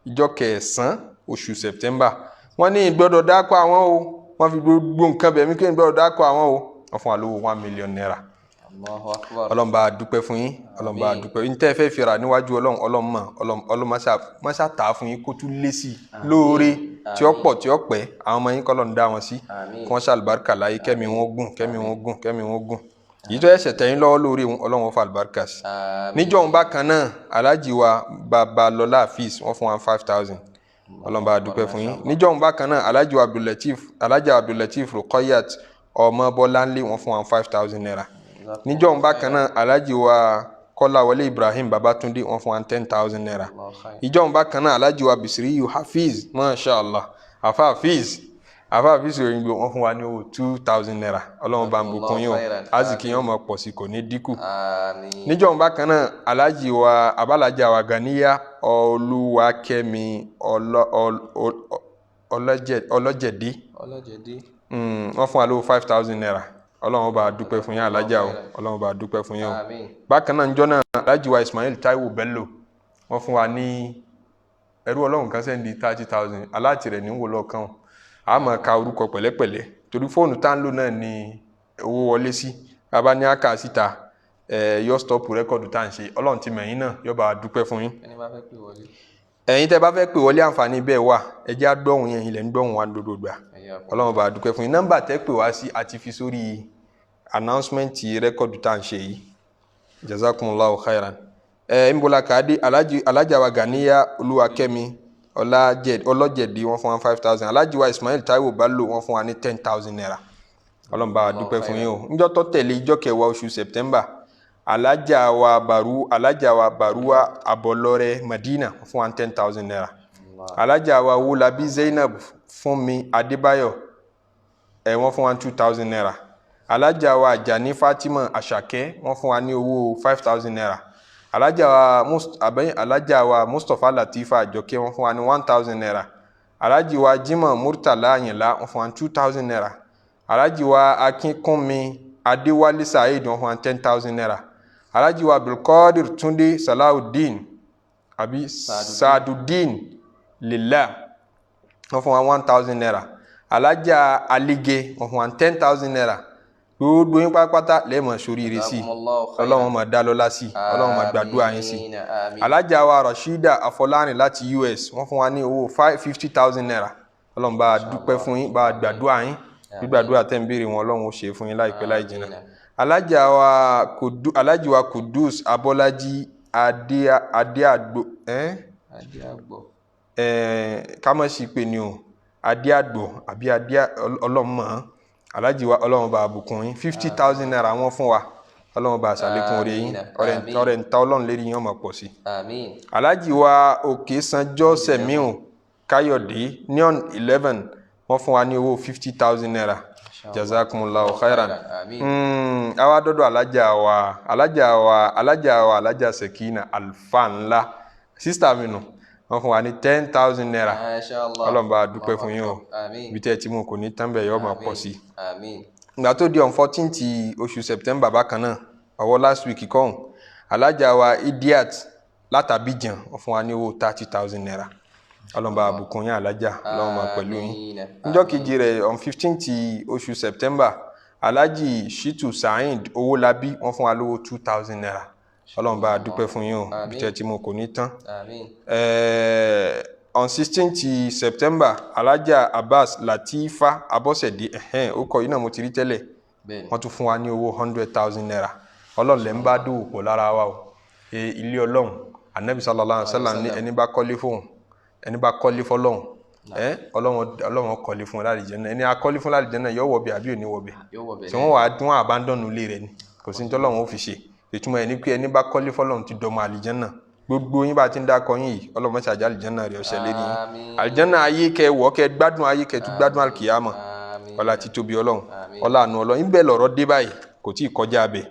ijọ́ kẹsàn-án oṣù September wọ́n ní ìgbọ́dọ̀ dákọ̀ àwọn o wọ́n fi gbogbo nǹkan bẹ̀mí kí ìgbọ́dọ̀ dákọ̀ àwọn o wọ́n fún wa lówó 1 million naira ọlọ́run bá dúpẹ́ fún yín ọlọ́run bá dúpẹ́ yín tẹ́ fẹ́ fira níwájú ọlọ́run mọ̀ ọlọ́run máṣá tà á fún yín kó tún lé sí lóore tí ó pọ̀ tí ó pẹ́ àwọn ọmọ yín kọ́lọ́run dá wọn sí kí wọ́n ṣàlùbáríkà láyé kẹ́mi wọn gùn yìí tó ẹsẹ̀ tẹ̀yìn lọ́wọ́ lórí ọlọ́run fa àlùbáríkà sí níjọ́ òun bákan náà Alhaji wa Babalọlá Hafiz wọ́n fún wa 5,000 ọlọ́run bá dúpẹ́ fún yín níjọ́ òun bákan náà Alhaji Abdulateef Ruqayyat ọmọ Bọ́láńlé wọ́n fún wa 5,000 naira níjọ́ òun bákan náà Alhaji wa Kọ́láwọlé Ibrahim Babatunde wọ́n fún wa 10,000 naira ìjọ́ òun bákan náà Alhaji wa Bisiriyu Hafiz Masha Allah Afa Hafiz òyìnbó wọ́n fún wa ní owó 2,000 naira ọlọ́run bá ń bùkún yín o azikì yín ọmọ pọ̀ sí kò ní dínkù níjọ́ òun bákan náà Alhaji wa Abalaja wa Ganiya Olúwakẹ́mi ọlọ́jẹ̀dé wọ́n fún wa lówó 5,000 naira ọlọ́run bá dúpẹ́ fún yín Alhaja o ọlọ́run bá dúpẹ́ fún yín o bákan náà níjọ́ náà Alhaji wa Ismail Taiwo Bello wọ́n fún wa ní ẹrú ọlọ́run kan sẹ́ndí 30,000 aláàtì rẹ̀ ní wò lọ́kàn a máa ka orúkọ pẹ̀lẹ́pẹ̀lẹ́ torí fóònù tá ń lò náà ni owó wọlé sí bàbá ní àkà síta yóò stop rẹ́kọ̀dù tá ń ṣe ọlọ́run ti mẹ̀yìn náà yóò bá dúpẹ́ fún yín. ẹ̀yin tẹ́ bá fẹ́ pè wọlé àǹfààní bẹ́ẹ̀ wà ẹ jẹ́ àdọ́hùn yẹn ilẹ̀ ń dọ́hùn wa gbogbo gbà ọlọ́run bá dúpẹ́ fún yín. nọ́mbà tẹ́ pè wá sí àti fi sórí announcement rẹ́kọ̀dù tá ń ṣe yìí jazakumullahu khairan. nbola kàdé alájà wa Ganiya Olúwakẹ́mi ọlọ́jẹ̀dí wọ́n fún wa 5,000 alájì wa Ismail Taiwo Bello wọ́n fún wa ní 10,000 naira ọlọ́run bá dúpẹ́ fún yín o. níjọ́ tó tẹ̀lé ìjọ́ kẹwàá oṣù September alájà wa Baruwa Abọlọ́rẹ́ Madina wọ́n fún wa 10,000 naira alájà wa Wulabi Zainab Fúnmi Adébáyọ̀ wọ́n fún wa 2,000 naira alájà wa Ajani Fatima Àṣàkẹ́ wọ́n fún wa ní owó 5,000 naira alájà wa Mustapha Latifa Àjọkẹ́ wọ́n fún wa ní 1,000 naira alájì wa Jimoh Murtala Àyìnlá wọ́n fún wa ní 2,000 naira alájì wa Akínkúnmi Adéwálé Saheed wọ́n fún wa ní 10,000 naira alájì wa Abdulkadir Túndé Salahuddin àbí Sadudin Lillah wọ́n fún wa 1,000 naira alájà Alige wọ́n fún wa ní 10,000 naira gbogbo yín pátápátá lẹ́ẹ̀mọ̀ sóríire sí ọlọ́run máa dá lọ́lá sí ọlọ́run máa gbàdúrà yín sí. alájà wa Rashida Afọlárin láti US wọ́n fún wa ní owó 50,000 naira ọlọ́run bá dúpẹ́ fún yín bá gbàdúrà yín gbígbàdúrà tẹ́ ń béèrè wọn ọlọ́run ó ṣe fún yín láìpẹ́ láì jìnnà. alájì wa Kudus Abọ́lájí Adéàgbò kámọ́sí pé ni o Adéàgbò àbí ọlọ́mọ alájì wa ọlọ́run bá bùkún yín 50,000 naira wọ́n fún wa ọlọ́run bá ṣàlékún orí yín ọrẹ ń ta ọlọ́run lérí yín ọmọ pọ̀ sí. alájì wa Òkè Sanjọ́ Sẹ̀míù Káyọ̀dé neon 11 wọ́n fún wa ní owó 50,000 naira jazakumullahu khairan. àwa dọ́dọ̀ alájà Sekina Alfanla sísítà mi nù wọ́n fún wa ní 10,000 naira ọlọ́run bá dúpẹ́ fún yín o bí tẹ́ tí mo kò ní tán bẹ̀ yọ́ máa pọ̀ sí. ìgbà tó di on 14th oṣù September bákan náà ọwọ́ last week kọ́hún alájà wa Idiat látàbíjàn wọ́n fún wa ní owó 30,000 naira ọlọ́run bá bùkún yín alájà ọlọ́run máa pẹ̀lú yín. níjọ́ kejì rẹ̀ on 15th oṣù September alájì Shitu Saheed Owólabí wọ́n fún wa lówó 2,000 naira ọlọ́run bá dúpẹ́ fún yín o bí tẹ́ tí mo kò ní tán. on 16th September alájà Abbas Latifa Abọ́sẹ̀dé ó kọ yìí náà mo ti rí tẹ́lẹ̀ wọ́n tún fún wa ní owó 100,000 naira ọlọ́run lẹ́ ń bá dòwò pọ̀ lára wa o ilé ọlọ́run anabi sallallahu alaihi wasallam ní ẹni bá kọ́lé fóun ẹni bá kọ́lé fọlọ́run ọlọ́run kọ́lé fún l'Àlìjánnà ẹni akọ́lé fún l'Àlìjánnà yóò wọ̀bẹ̀ àbí òní wọ̀bẹ̀ tí wọ́n wà á dún àbádọ́nù ilé rẹ̀ ni kò sí ní tọ́lọ́run ó fi ṣe ìtumọ̀ ẹni pé ẹni bá kọ́lé fọlọ́run ti dọ̀mọ Àlìjánnà gbogbo yín bá ti ń dákọ yín yìí ọlọ́run ṣàjà Àlìjánnà rẹ̀ ọ̀ṣẹ̀ lérí yín Àlìjánnà ayé kẹ wọ̀ kẹ gbádùn ayé kẹ tún gbádùn àlùkìyámà ọlá ti tóbi ọlọ́run ọlá àánú ọlọ́run ńbẹ lọ̀rọ̀ dé báyìí kò tí ì kọjá abẹ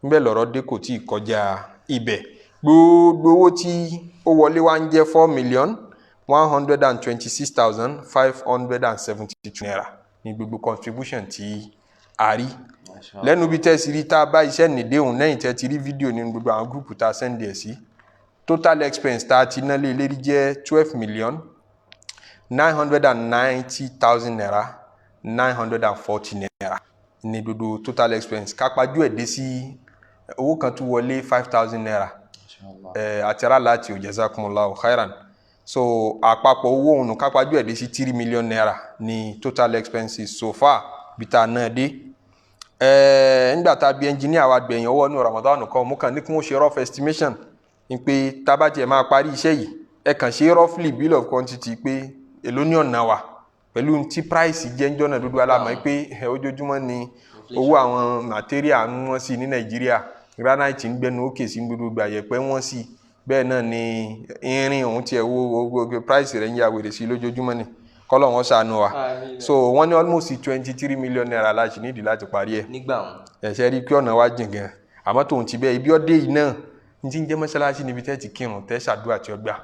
ńbẹ lọ̀rọ̀ dé kò tí ì kọjá ibẹ̀ gbogbo owó tí ó wọlé wá ń jẹ́ 4,126,572 naira ní gbogbo contribution tí a rí lẹ́nu bí tẹ́sí rí tá a bá iṣẹ́ nìdéhùn lẹ́yìn tẹ́ ti rí fídíò nínú gbogbo àwọn gúrùpù tá a sẹ́ndì ẹ̀ sí total expense tá a ti ná lé lérí jẹ́ 12,990,000 naira 940 naira ní gbogbo total expense kápájú ẹ̀ dé sí owó kan tún wọlé 5,000 naira àtẹ̀rà láti ò jazakumullahu khairan so àpapọ̀ owó òun kápájú ẹ̀ dé sí 3 million naira ní total expenses so far bí tá a náà dé. nígbà tá a bí ẹnjìníà wa gbẹ̀yìn ọwọ́ ní Ramadan kan mú kàn ní kí wọ́n ṣe rough estimation ní pé tábàtì ẹ̀ máa parí iṣẹ́ yìí ẹ kàn ṣe roughly bill of quantity pé èló ní ọ̀nà wa pẹ̀lú tí price jẹ́ ń jọ́nà dúdú alámọ̀ pé ojoojúmọ́ ni owó àwọn material ń wọ́n sí ní Nàìjíríà granite ń gbẹnu òkè sí gbogbo ìgbà yẹ̀pẹ̀ wọ́n sí bẹ́ẹ̀ náà ni irin òun tiẹ̀ wo price rẹ̀ ń yà wèrè sí lójoojúmọ́ ni kọ́lọ̀ wọn ṣàánú wa so wọ́n ní almost 23 million naira láti nídìí láti parí ẹ̀ nígbà wọn ẹ̀ṣẹ́ rí pé ọ̀nà wa jìn gan àmọ́ tòun ti bẹ́ẹ̀ ibi ọdẹ yìí náà ní ti ń jẹ́ mọ́ṣáláṣí níbi tẹ́ ti kírun tẹ́ ṣàdúrà tí ó gbà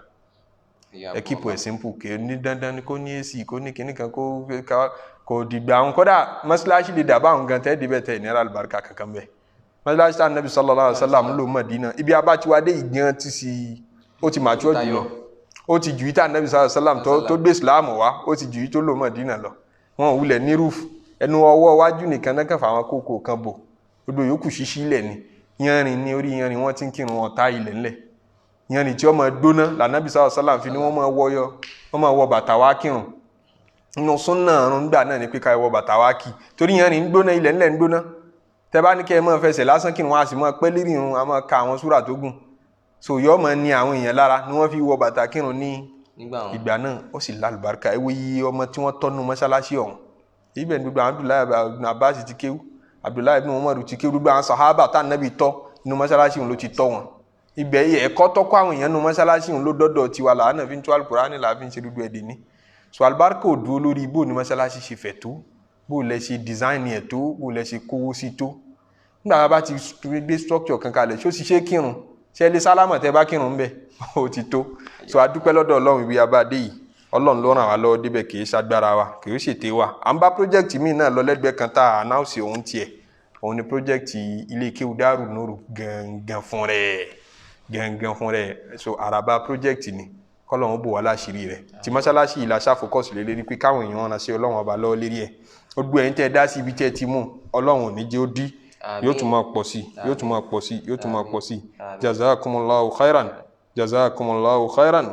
ẹ keep it simple kò ní dandan ni kò ní èsì kò ní kíní kan kò dìgbà àwọn kódà mọ́ṣáláṣí lè dàbà àwọn gan tẹ́ débẹ̀ tẹ́ ìnira àlùbáríkà kankan bẹ́ẹ̀ mọ́ṣáláṣí tá Ànábì sallallahu alaihi wasallam ló Mádínà ibi abátiwádé ìgbìyàn ti sí ó ti mature jù lọ ó ti jù í tá Ànábì sallallahu alaihi wasallam tó gbé Islam wá ó ti jù í tó lò Mádínà lọ wọn wulẹ̀ ní roof ẹnu ọwọ́ wájú nìkan náà kàn fáwọn kókó kan bò gbogbo yòókù ṣíṣí ilẹ̀ ni yanrìn ní orí yanrìn wọ́n ti ń kírun ọ̀tá ilẹ̀ ńlẹ̀ yanrìn tí ó máa gbóná lànàbí sàlám fi ni wọ́n máa wọ bàtà wá kírun inú súnà ọ̀run gbà náà ni pé ká wọ bàtà wá kì torí yanrìn ń gbóná ilẹ̀ ńlẹ̀ ń gbóná tẹ́ bá ní kẹ́ ẹ máa fẹsẹ̀ lásán kírun wọn a sì máa pẹ́ lérí irun a máa ka àwọn súrà tó gùn so yọ máa ní àwọn èèyàn lára ni wọ́n fi wọ bàtà kírun ní ìgbà náà ó sì lálùbáríkà ewu yí ọmọ tí wọ́n tọ́nu mọ́ṣáláṣí ọ̀hún ibẹ̀ ní gbogbo Abdullahi ibn Abbas ti kéwú Abdullahi ibn Umar ti kéwú gbogbo àwọn sàhábà tá nàbì tọ́ inú mọ́ṣáláṣí òun ló ti tọ́ wọn ibẹ̀ ẹ̀kọ́ tọ́kọ́ àwọn èèyàn inú mọ́ṣáláṣí òun ló dọ́dọ̀ tiwa làánà fi ń tú Al-Qur'ani là fi ń ṣe dúdú ẹ̀dẹ̀ ní so alibarika ò dúró lórí bó ní mọ́ṣáláṣí ṣe fẹ̀ tó bó lẹ ṣe design ẹ̀ tó bó lẹ ṣe kówó sí tó nígbà bá ti gbé structure kan kalẹ̀ ṣó sì ṣe kírun ṣe lé sálámà tẹ bá kírun bẹ́ẹ̀ ó ti tó so adúpẹ́ lọ́dọ̀ Ọlọ́run ibi abáde yìí Ọlọ́run ló ràn wá lọ́wọ́ débẹ̀ kì í ṣagbára wa kì í ṣètè wa à ń bá project míì náà lọ lẹ́gbẹ̀ẹ́ kan tá a announce òun tiẹ̀ òun ni project ilé kéwú Dar al-Nur gangan fún rẹ̀ so àràbà project ni kọ́lọ́run bò wá láṣìírí rẹ̀ tí mọ́ṣáláṣí yìí la ṣá focus lé lérí pé káwọn èèyàn wọn ṣe Ọlọ́run ọba lọ́wọ́ lérí ẹ̀ ó gbọ́ ẹ̀yin tẹ́ dá sí ibi tẹ́ ti mú Ọlọ́run ò ní jẹ́ ó dí yóò tún máa pọ̀ sí yóò tún máa pọ̀ sí yóò tún máa pọ̀ sí jazakumullahu khairan jazakumullahu khairan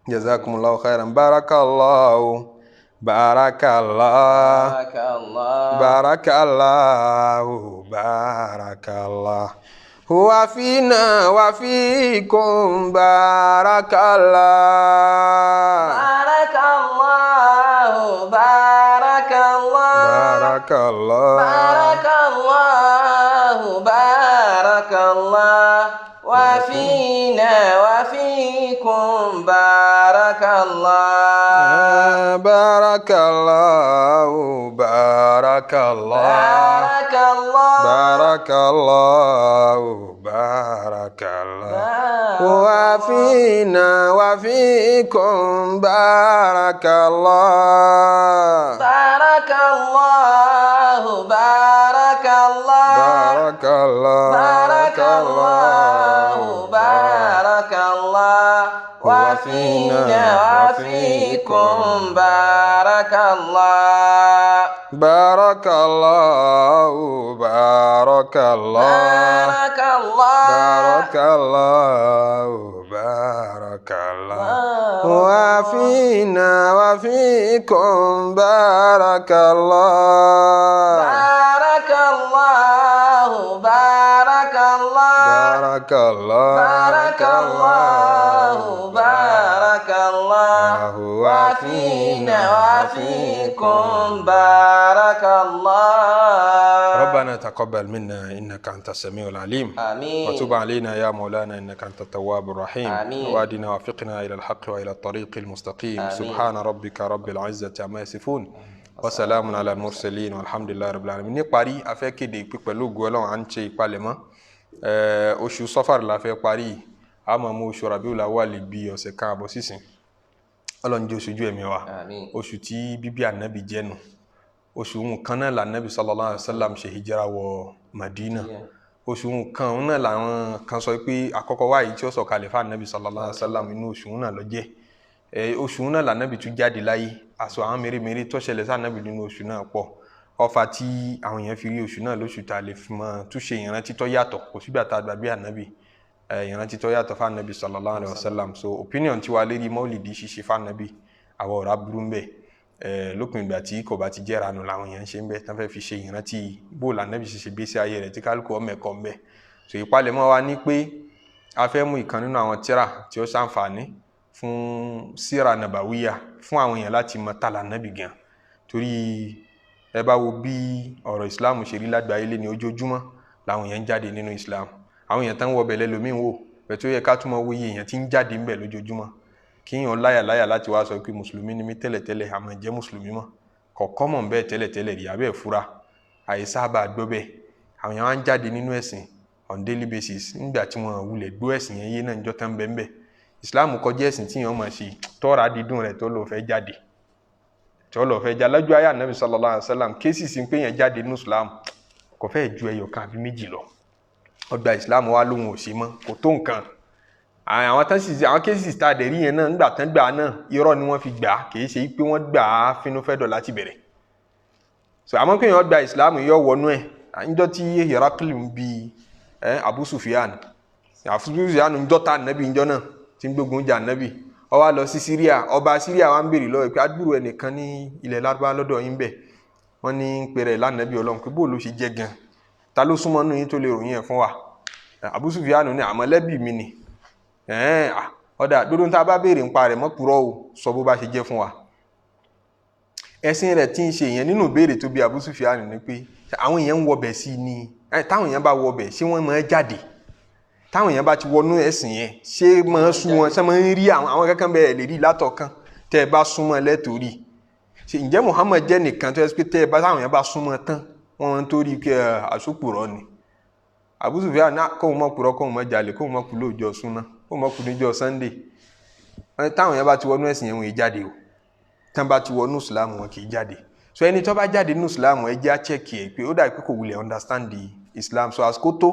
jazakumullahu khairan barakallahu barakallahu barakallahu barakallahu huwa fina wa fikum barakallahu
barakallahu barakallahu barakallahu barakallahu wa fina wa fikum barakallahu
barakallahu barakallahu barakallahu barakallahu wa fina wa fikum barakallahu
barakallahu barakallahu barakallahu barakallahu wa fina wa fikum barakallahu
barakallahu barakallahu barakallahu wa fina wa fikum barakallahu
barakallahu barakallahu barakallahu wa fina wa fikum barakallahu
ربنا تقبل منا إنك أنت السميع العليم
آمين
وتب علينا يا مولانا إنك أنت التواب الرحيم
آمين
وأهدنا وفقنا إلى الحق وإلى الطريق المستقيم
آمين
سبحان ربك رب العزة عما يصفون وسلام على المرسلين والحمد لله رب العالمين ní parí a fẹ́ kéde pé pẹ̀lú ògo Ọlọ́run à ń ṣe ìpalẹ̀mọ́ oṣù Safar la fẹ́ parí a máa mú oṣù Rabiul Awwal bí ọ̀sẹ̀ kan àbọ̀ sísìn Ọlọ́run jẹ́ oṣù ojú ẹ̀mí wa oṣù tí bíbí ànábì jẹ́nu oṣù kan náà lànàbì sallallahu alaihi wasallam ṣe hijira wọ Madina oṣù kan náà làwọn kan sọ pé àkọ́kọ́ wáyé tí ó sọ kalẹ̀ fún ànábì sallallahu alaihi wasallam inú oṣù náà ló jẹ́ oṣù náà lànàbì tún jáde láyé àṣọ àwọn mèremère tó ṣẹlẹ̀ sí ànábì nínú oṣù náà pọ̀ ọfà tí àwọn èèyàn fi rí oṣù náà lóṣù tá a lè fi mọ túnṣe ìrántí tó yàtọ̀ kò sígbà tá a gbàgbé ànábì ìrántí tó yàtọ̀ fún ànábì sallallahu alaihi wasallam so opinion tiwa lérí mọ́lìdí ṣíṣe fún ànábì àwọn ọ̀rá burú ń bẹ lópin ìgbà tí kò bá ti jẹ́ ìranù làwọn èèyàn ṣe ń bẹ tán fẹ́ fi ṣe ìrántí bóòlù ànábì ṣe gbé sí ayé rẹ̀ tí kálukú ọmọ ẹ̀kọ́ ń bẹ so ìpalẹ̀mọ́ wa ní pé a fẹ́ mú ìkan nínú àwọn tírà tí ó ṣàǹfààní fún síra nàbàwíyà fún àwọn èèyàn láti mọ tàlà nàbì gan torí ẹ bá wo bí ọ̀rọ̀ ìsìláàmù ṣe rí lágbàáyé lé ní ojoojúmọ́ làwọn èèyàn ń jáde nínú ìsìláàmù àwọn èèyàn tán wọ bẹ̀lẹ̀ lómi wò bẹ̀ tó yẹ ká túmọ̀ wòye èèyàn tí ń jáde ń bẹ̀ lójoojúmọ́ kí èèyàn láyà láti wá sọ pé mùsùlùmí ni mí tẹ́lẹ̀tẹ́lẹ̀ àmọ́ jẹ́ mùsùlùmí mọ́ kọ̀ọ̀kọ́ mọ̀ bẹ́ẹ̀ tẹ́lẹ̀tẹ́lẹ̀ rí abẹ́ fura àìsábà gbọ́ bẹ́ẹ̀ àwọn èèyàn wá ń jáde nínú ẹ̀sìn on daily basis nígbà tí wọ́n wulẹ̀ gbọ́ ẹ̀sìn yẹn yé náà níjọ́ tán bẹ́ẹ̀ bẹ́ẹ̀ Islam kọjá ẹ̀sìn tí èèyàn máa ṣe tọ́ra dídùn rẹ̀ tó lọ fẹ́ jáde tó lọ fẹ́ jáde lọ́jọ́ ayé ànábì sallallahu alaihi wasallam kéésì sí pé yẹn jáde nínú Islam kò fẹ́ ju ẹyọ kan àbí méjì lọ ọgbà Islam wa lóhun ò ṣe mọ́ kò tó nǹkan àwọn kéésì tá a dẹ̀ rí yẹn náà nígbà tán gbà náà irọ́ ni wọ́n fi gbà kì í ṣe pé wọ́n gbà á fínúfẹ́dọ̀ láti bẹ̀rẹ̀ so àmọ́ kéèyàn gba Islam yọ wọnú ẹ̀ níjọ́ tí Herakli ń bi Abu Sufyan níjọ́ tá ànábì níjọ́ náà tí ń gbógun jà ànábì ó wá lọ sí Syria, ọba Syria wa ń béèrè lọ́wọ́ pé adúrú ẹnìkan ní ilẹ̀ Lárúbáwá lọ́dọ̀ yín bẹ̀ wọ́n ní pèrè lánàbì Ọlọ́run pé bóòlù ṣe jẹ́ gan ta ló súnmọ́ nínú yín tó lè ròyìn ẹ̀ fún wa. Abu Sufyan ní àmọ́lẹ́bí mi ni ọ̀dà dúdú tá a bá béèrè ń pa rẹ̀ mọ́ purọ́ o sọ bó bá ṣe jẹ́ fún wa. Ẹ̀sìn rẹ̀ tí ń ṣe yẹn nínú béèrè tó bí Abu Sufyan ni pé àwọn èèyàn ń wọbẹ̀ sí ni táwọn èèyàn bá wọbẹ̀ ṣé wọ́n máa jáde táwọn èèyàn bá ti wọnú ẹ̀sìn yẹn ṣé máa sú wọn ṣé máa ń rí àwọn kankan bẹ́ẹ̀ lè rí látọ̀kan tẹ́ ẹ bá súnmọ́ lẹ́tọ̀ọ́rí ṣe ǹjẹ́ Muhammad jẹ́ nìkan tó yẹ pé tẹ́ ẹ bá táwọn èèyàn bá súnmọ́ tán wọ́n ń torí pé àsopùrọ̀ ni. Abu Sufyan náà kóun mọ̀ purọ́ kóun mọ̀ jalè kóun mọ̀ kú lóòjọ́ súnà kóun mọ̀ kú níjọ́ Sunday táwọn èèyàn bá ti wọnú ẹ̀sìn yẹn wọn ì jáde o tán bá ti wọnú Islam wọn kì í jáde. So ẹni tó bá jáde nínú Islam ẹ jẹ́ àchẹ́kì ẹ̀ pé ó dà pé kò wulẹ̀ understand the Islam so àsìkò tó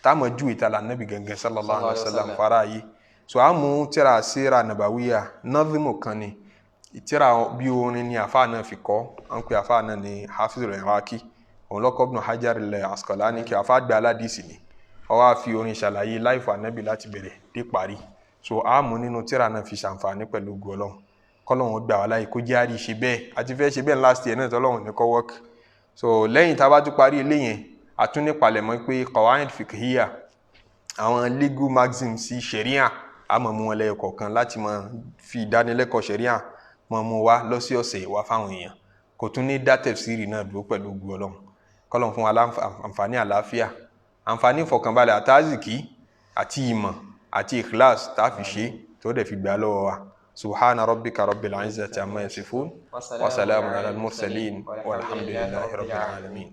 táàmù ju ìtàlá nàbì gẹ́gẹ́ sallallahu alaihi wasallam fara ayé. So àmú tíra síra nàbàwíyà nọ́ọ̀dìmù kan ni tíra bí orin ni àfáà náà fi kọ́ à ń pè àfáà náà ní Hafiz al-Iraqi òun lọ́kọ́ Ibn Hajar al-Asqalani kí àfáà gbé aládìsí ni ó wá fi orin ṣàlàyé láìfù ànábì láti bẹ̀rẹ̀ dé parí. So àmú nínú tíra náà fi ṣàǹfààní pẹ̀lú Ọlọ́run kọ́lọ́run gbà wá láyé kó jẹ́ àrí ṣe bẹ́ẹ̀ àti fẹ́ ṣe bẹ́ẹ̀ last year náà tọ́lọ́run ní kọ́ work. So lẹ́yìn tá a bá tún parí ilé yẹn àtúní palẹ̀mọ́ pé qawaid fiqhiyya àwọn legal maxims sí sharia àmọ́ mú wọn lẹ́yọ kọ̀ọ̀kan láti máa fi ìdánilẹ́kọ̀ọ́ sharia máa mú wá lọ́sọ̀ọ̀sẹ̀ wá fáwọn èèyàn kò tún ní dá tafsiri náà dúró pẹ̀lú Ọlọ́run kọ́lọ́run fún wa àǹfààní àlàáfíà àǹfààní ìfọ̀kànbalẹ̀ àtàzìkí àti ìmọ̀ àti ikhlas tá a fi ṣe tó dẹ̀ fi gbà lọ́wọ́ wa. سبحان ربك رب العزة عما يصفون وسلام على المرسلين والحمد لله رب العالمين.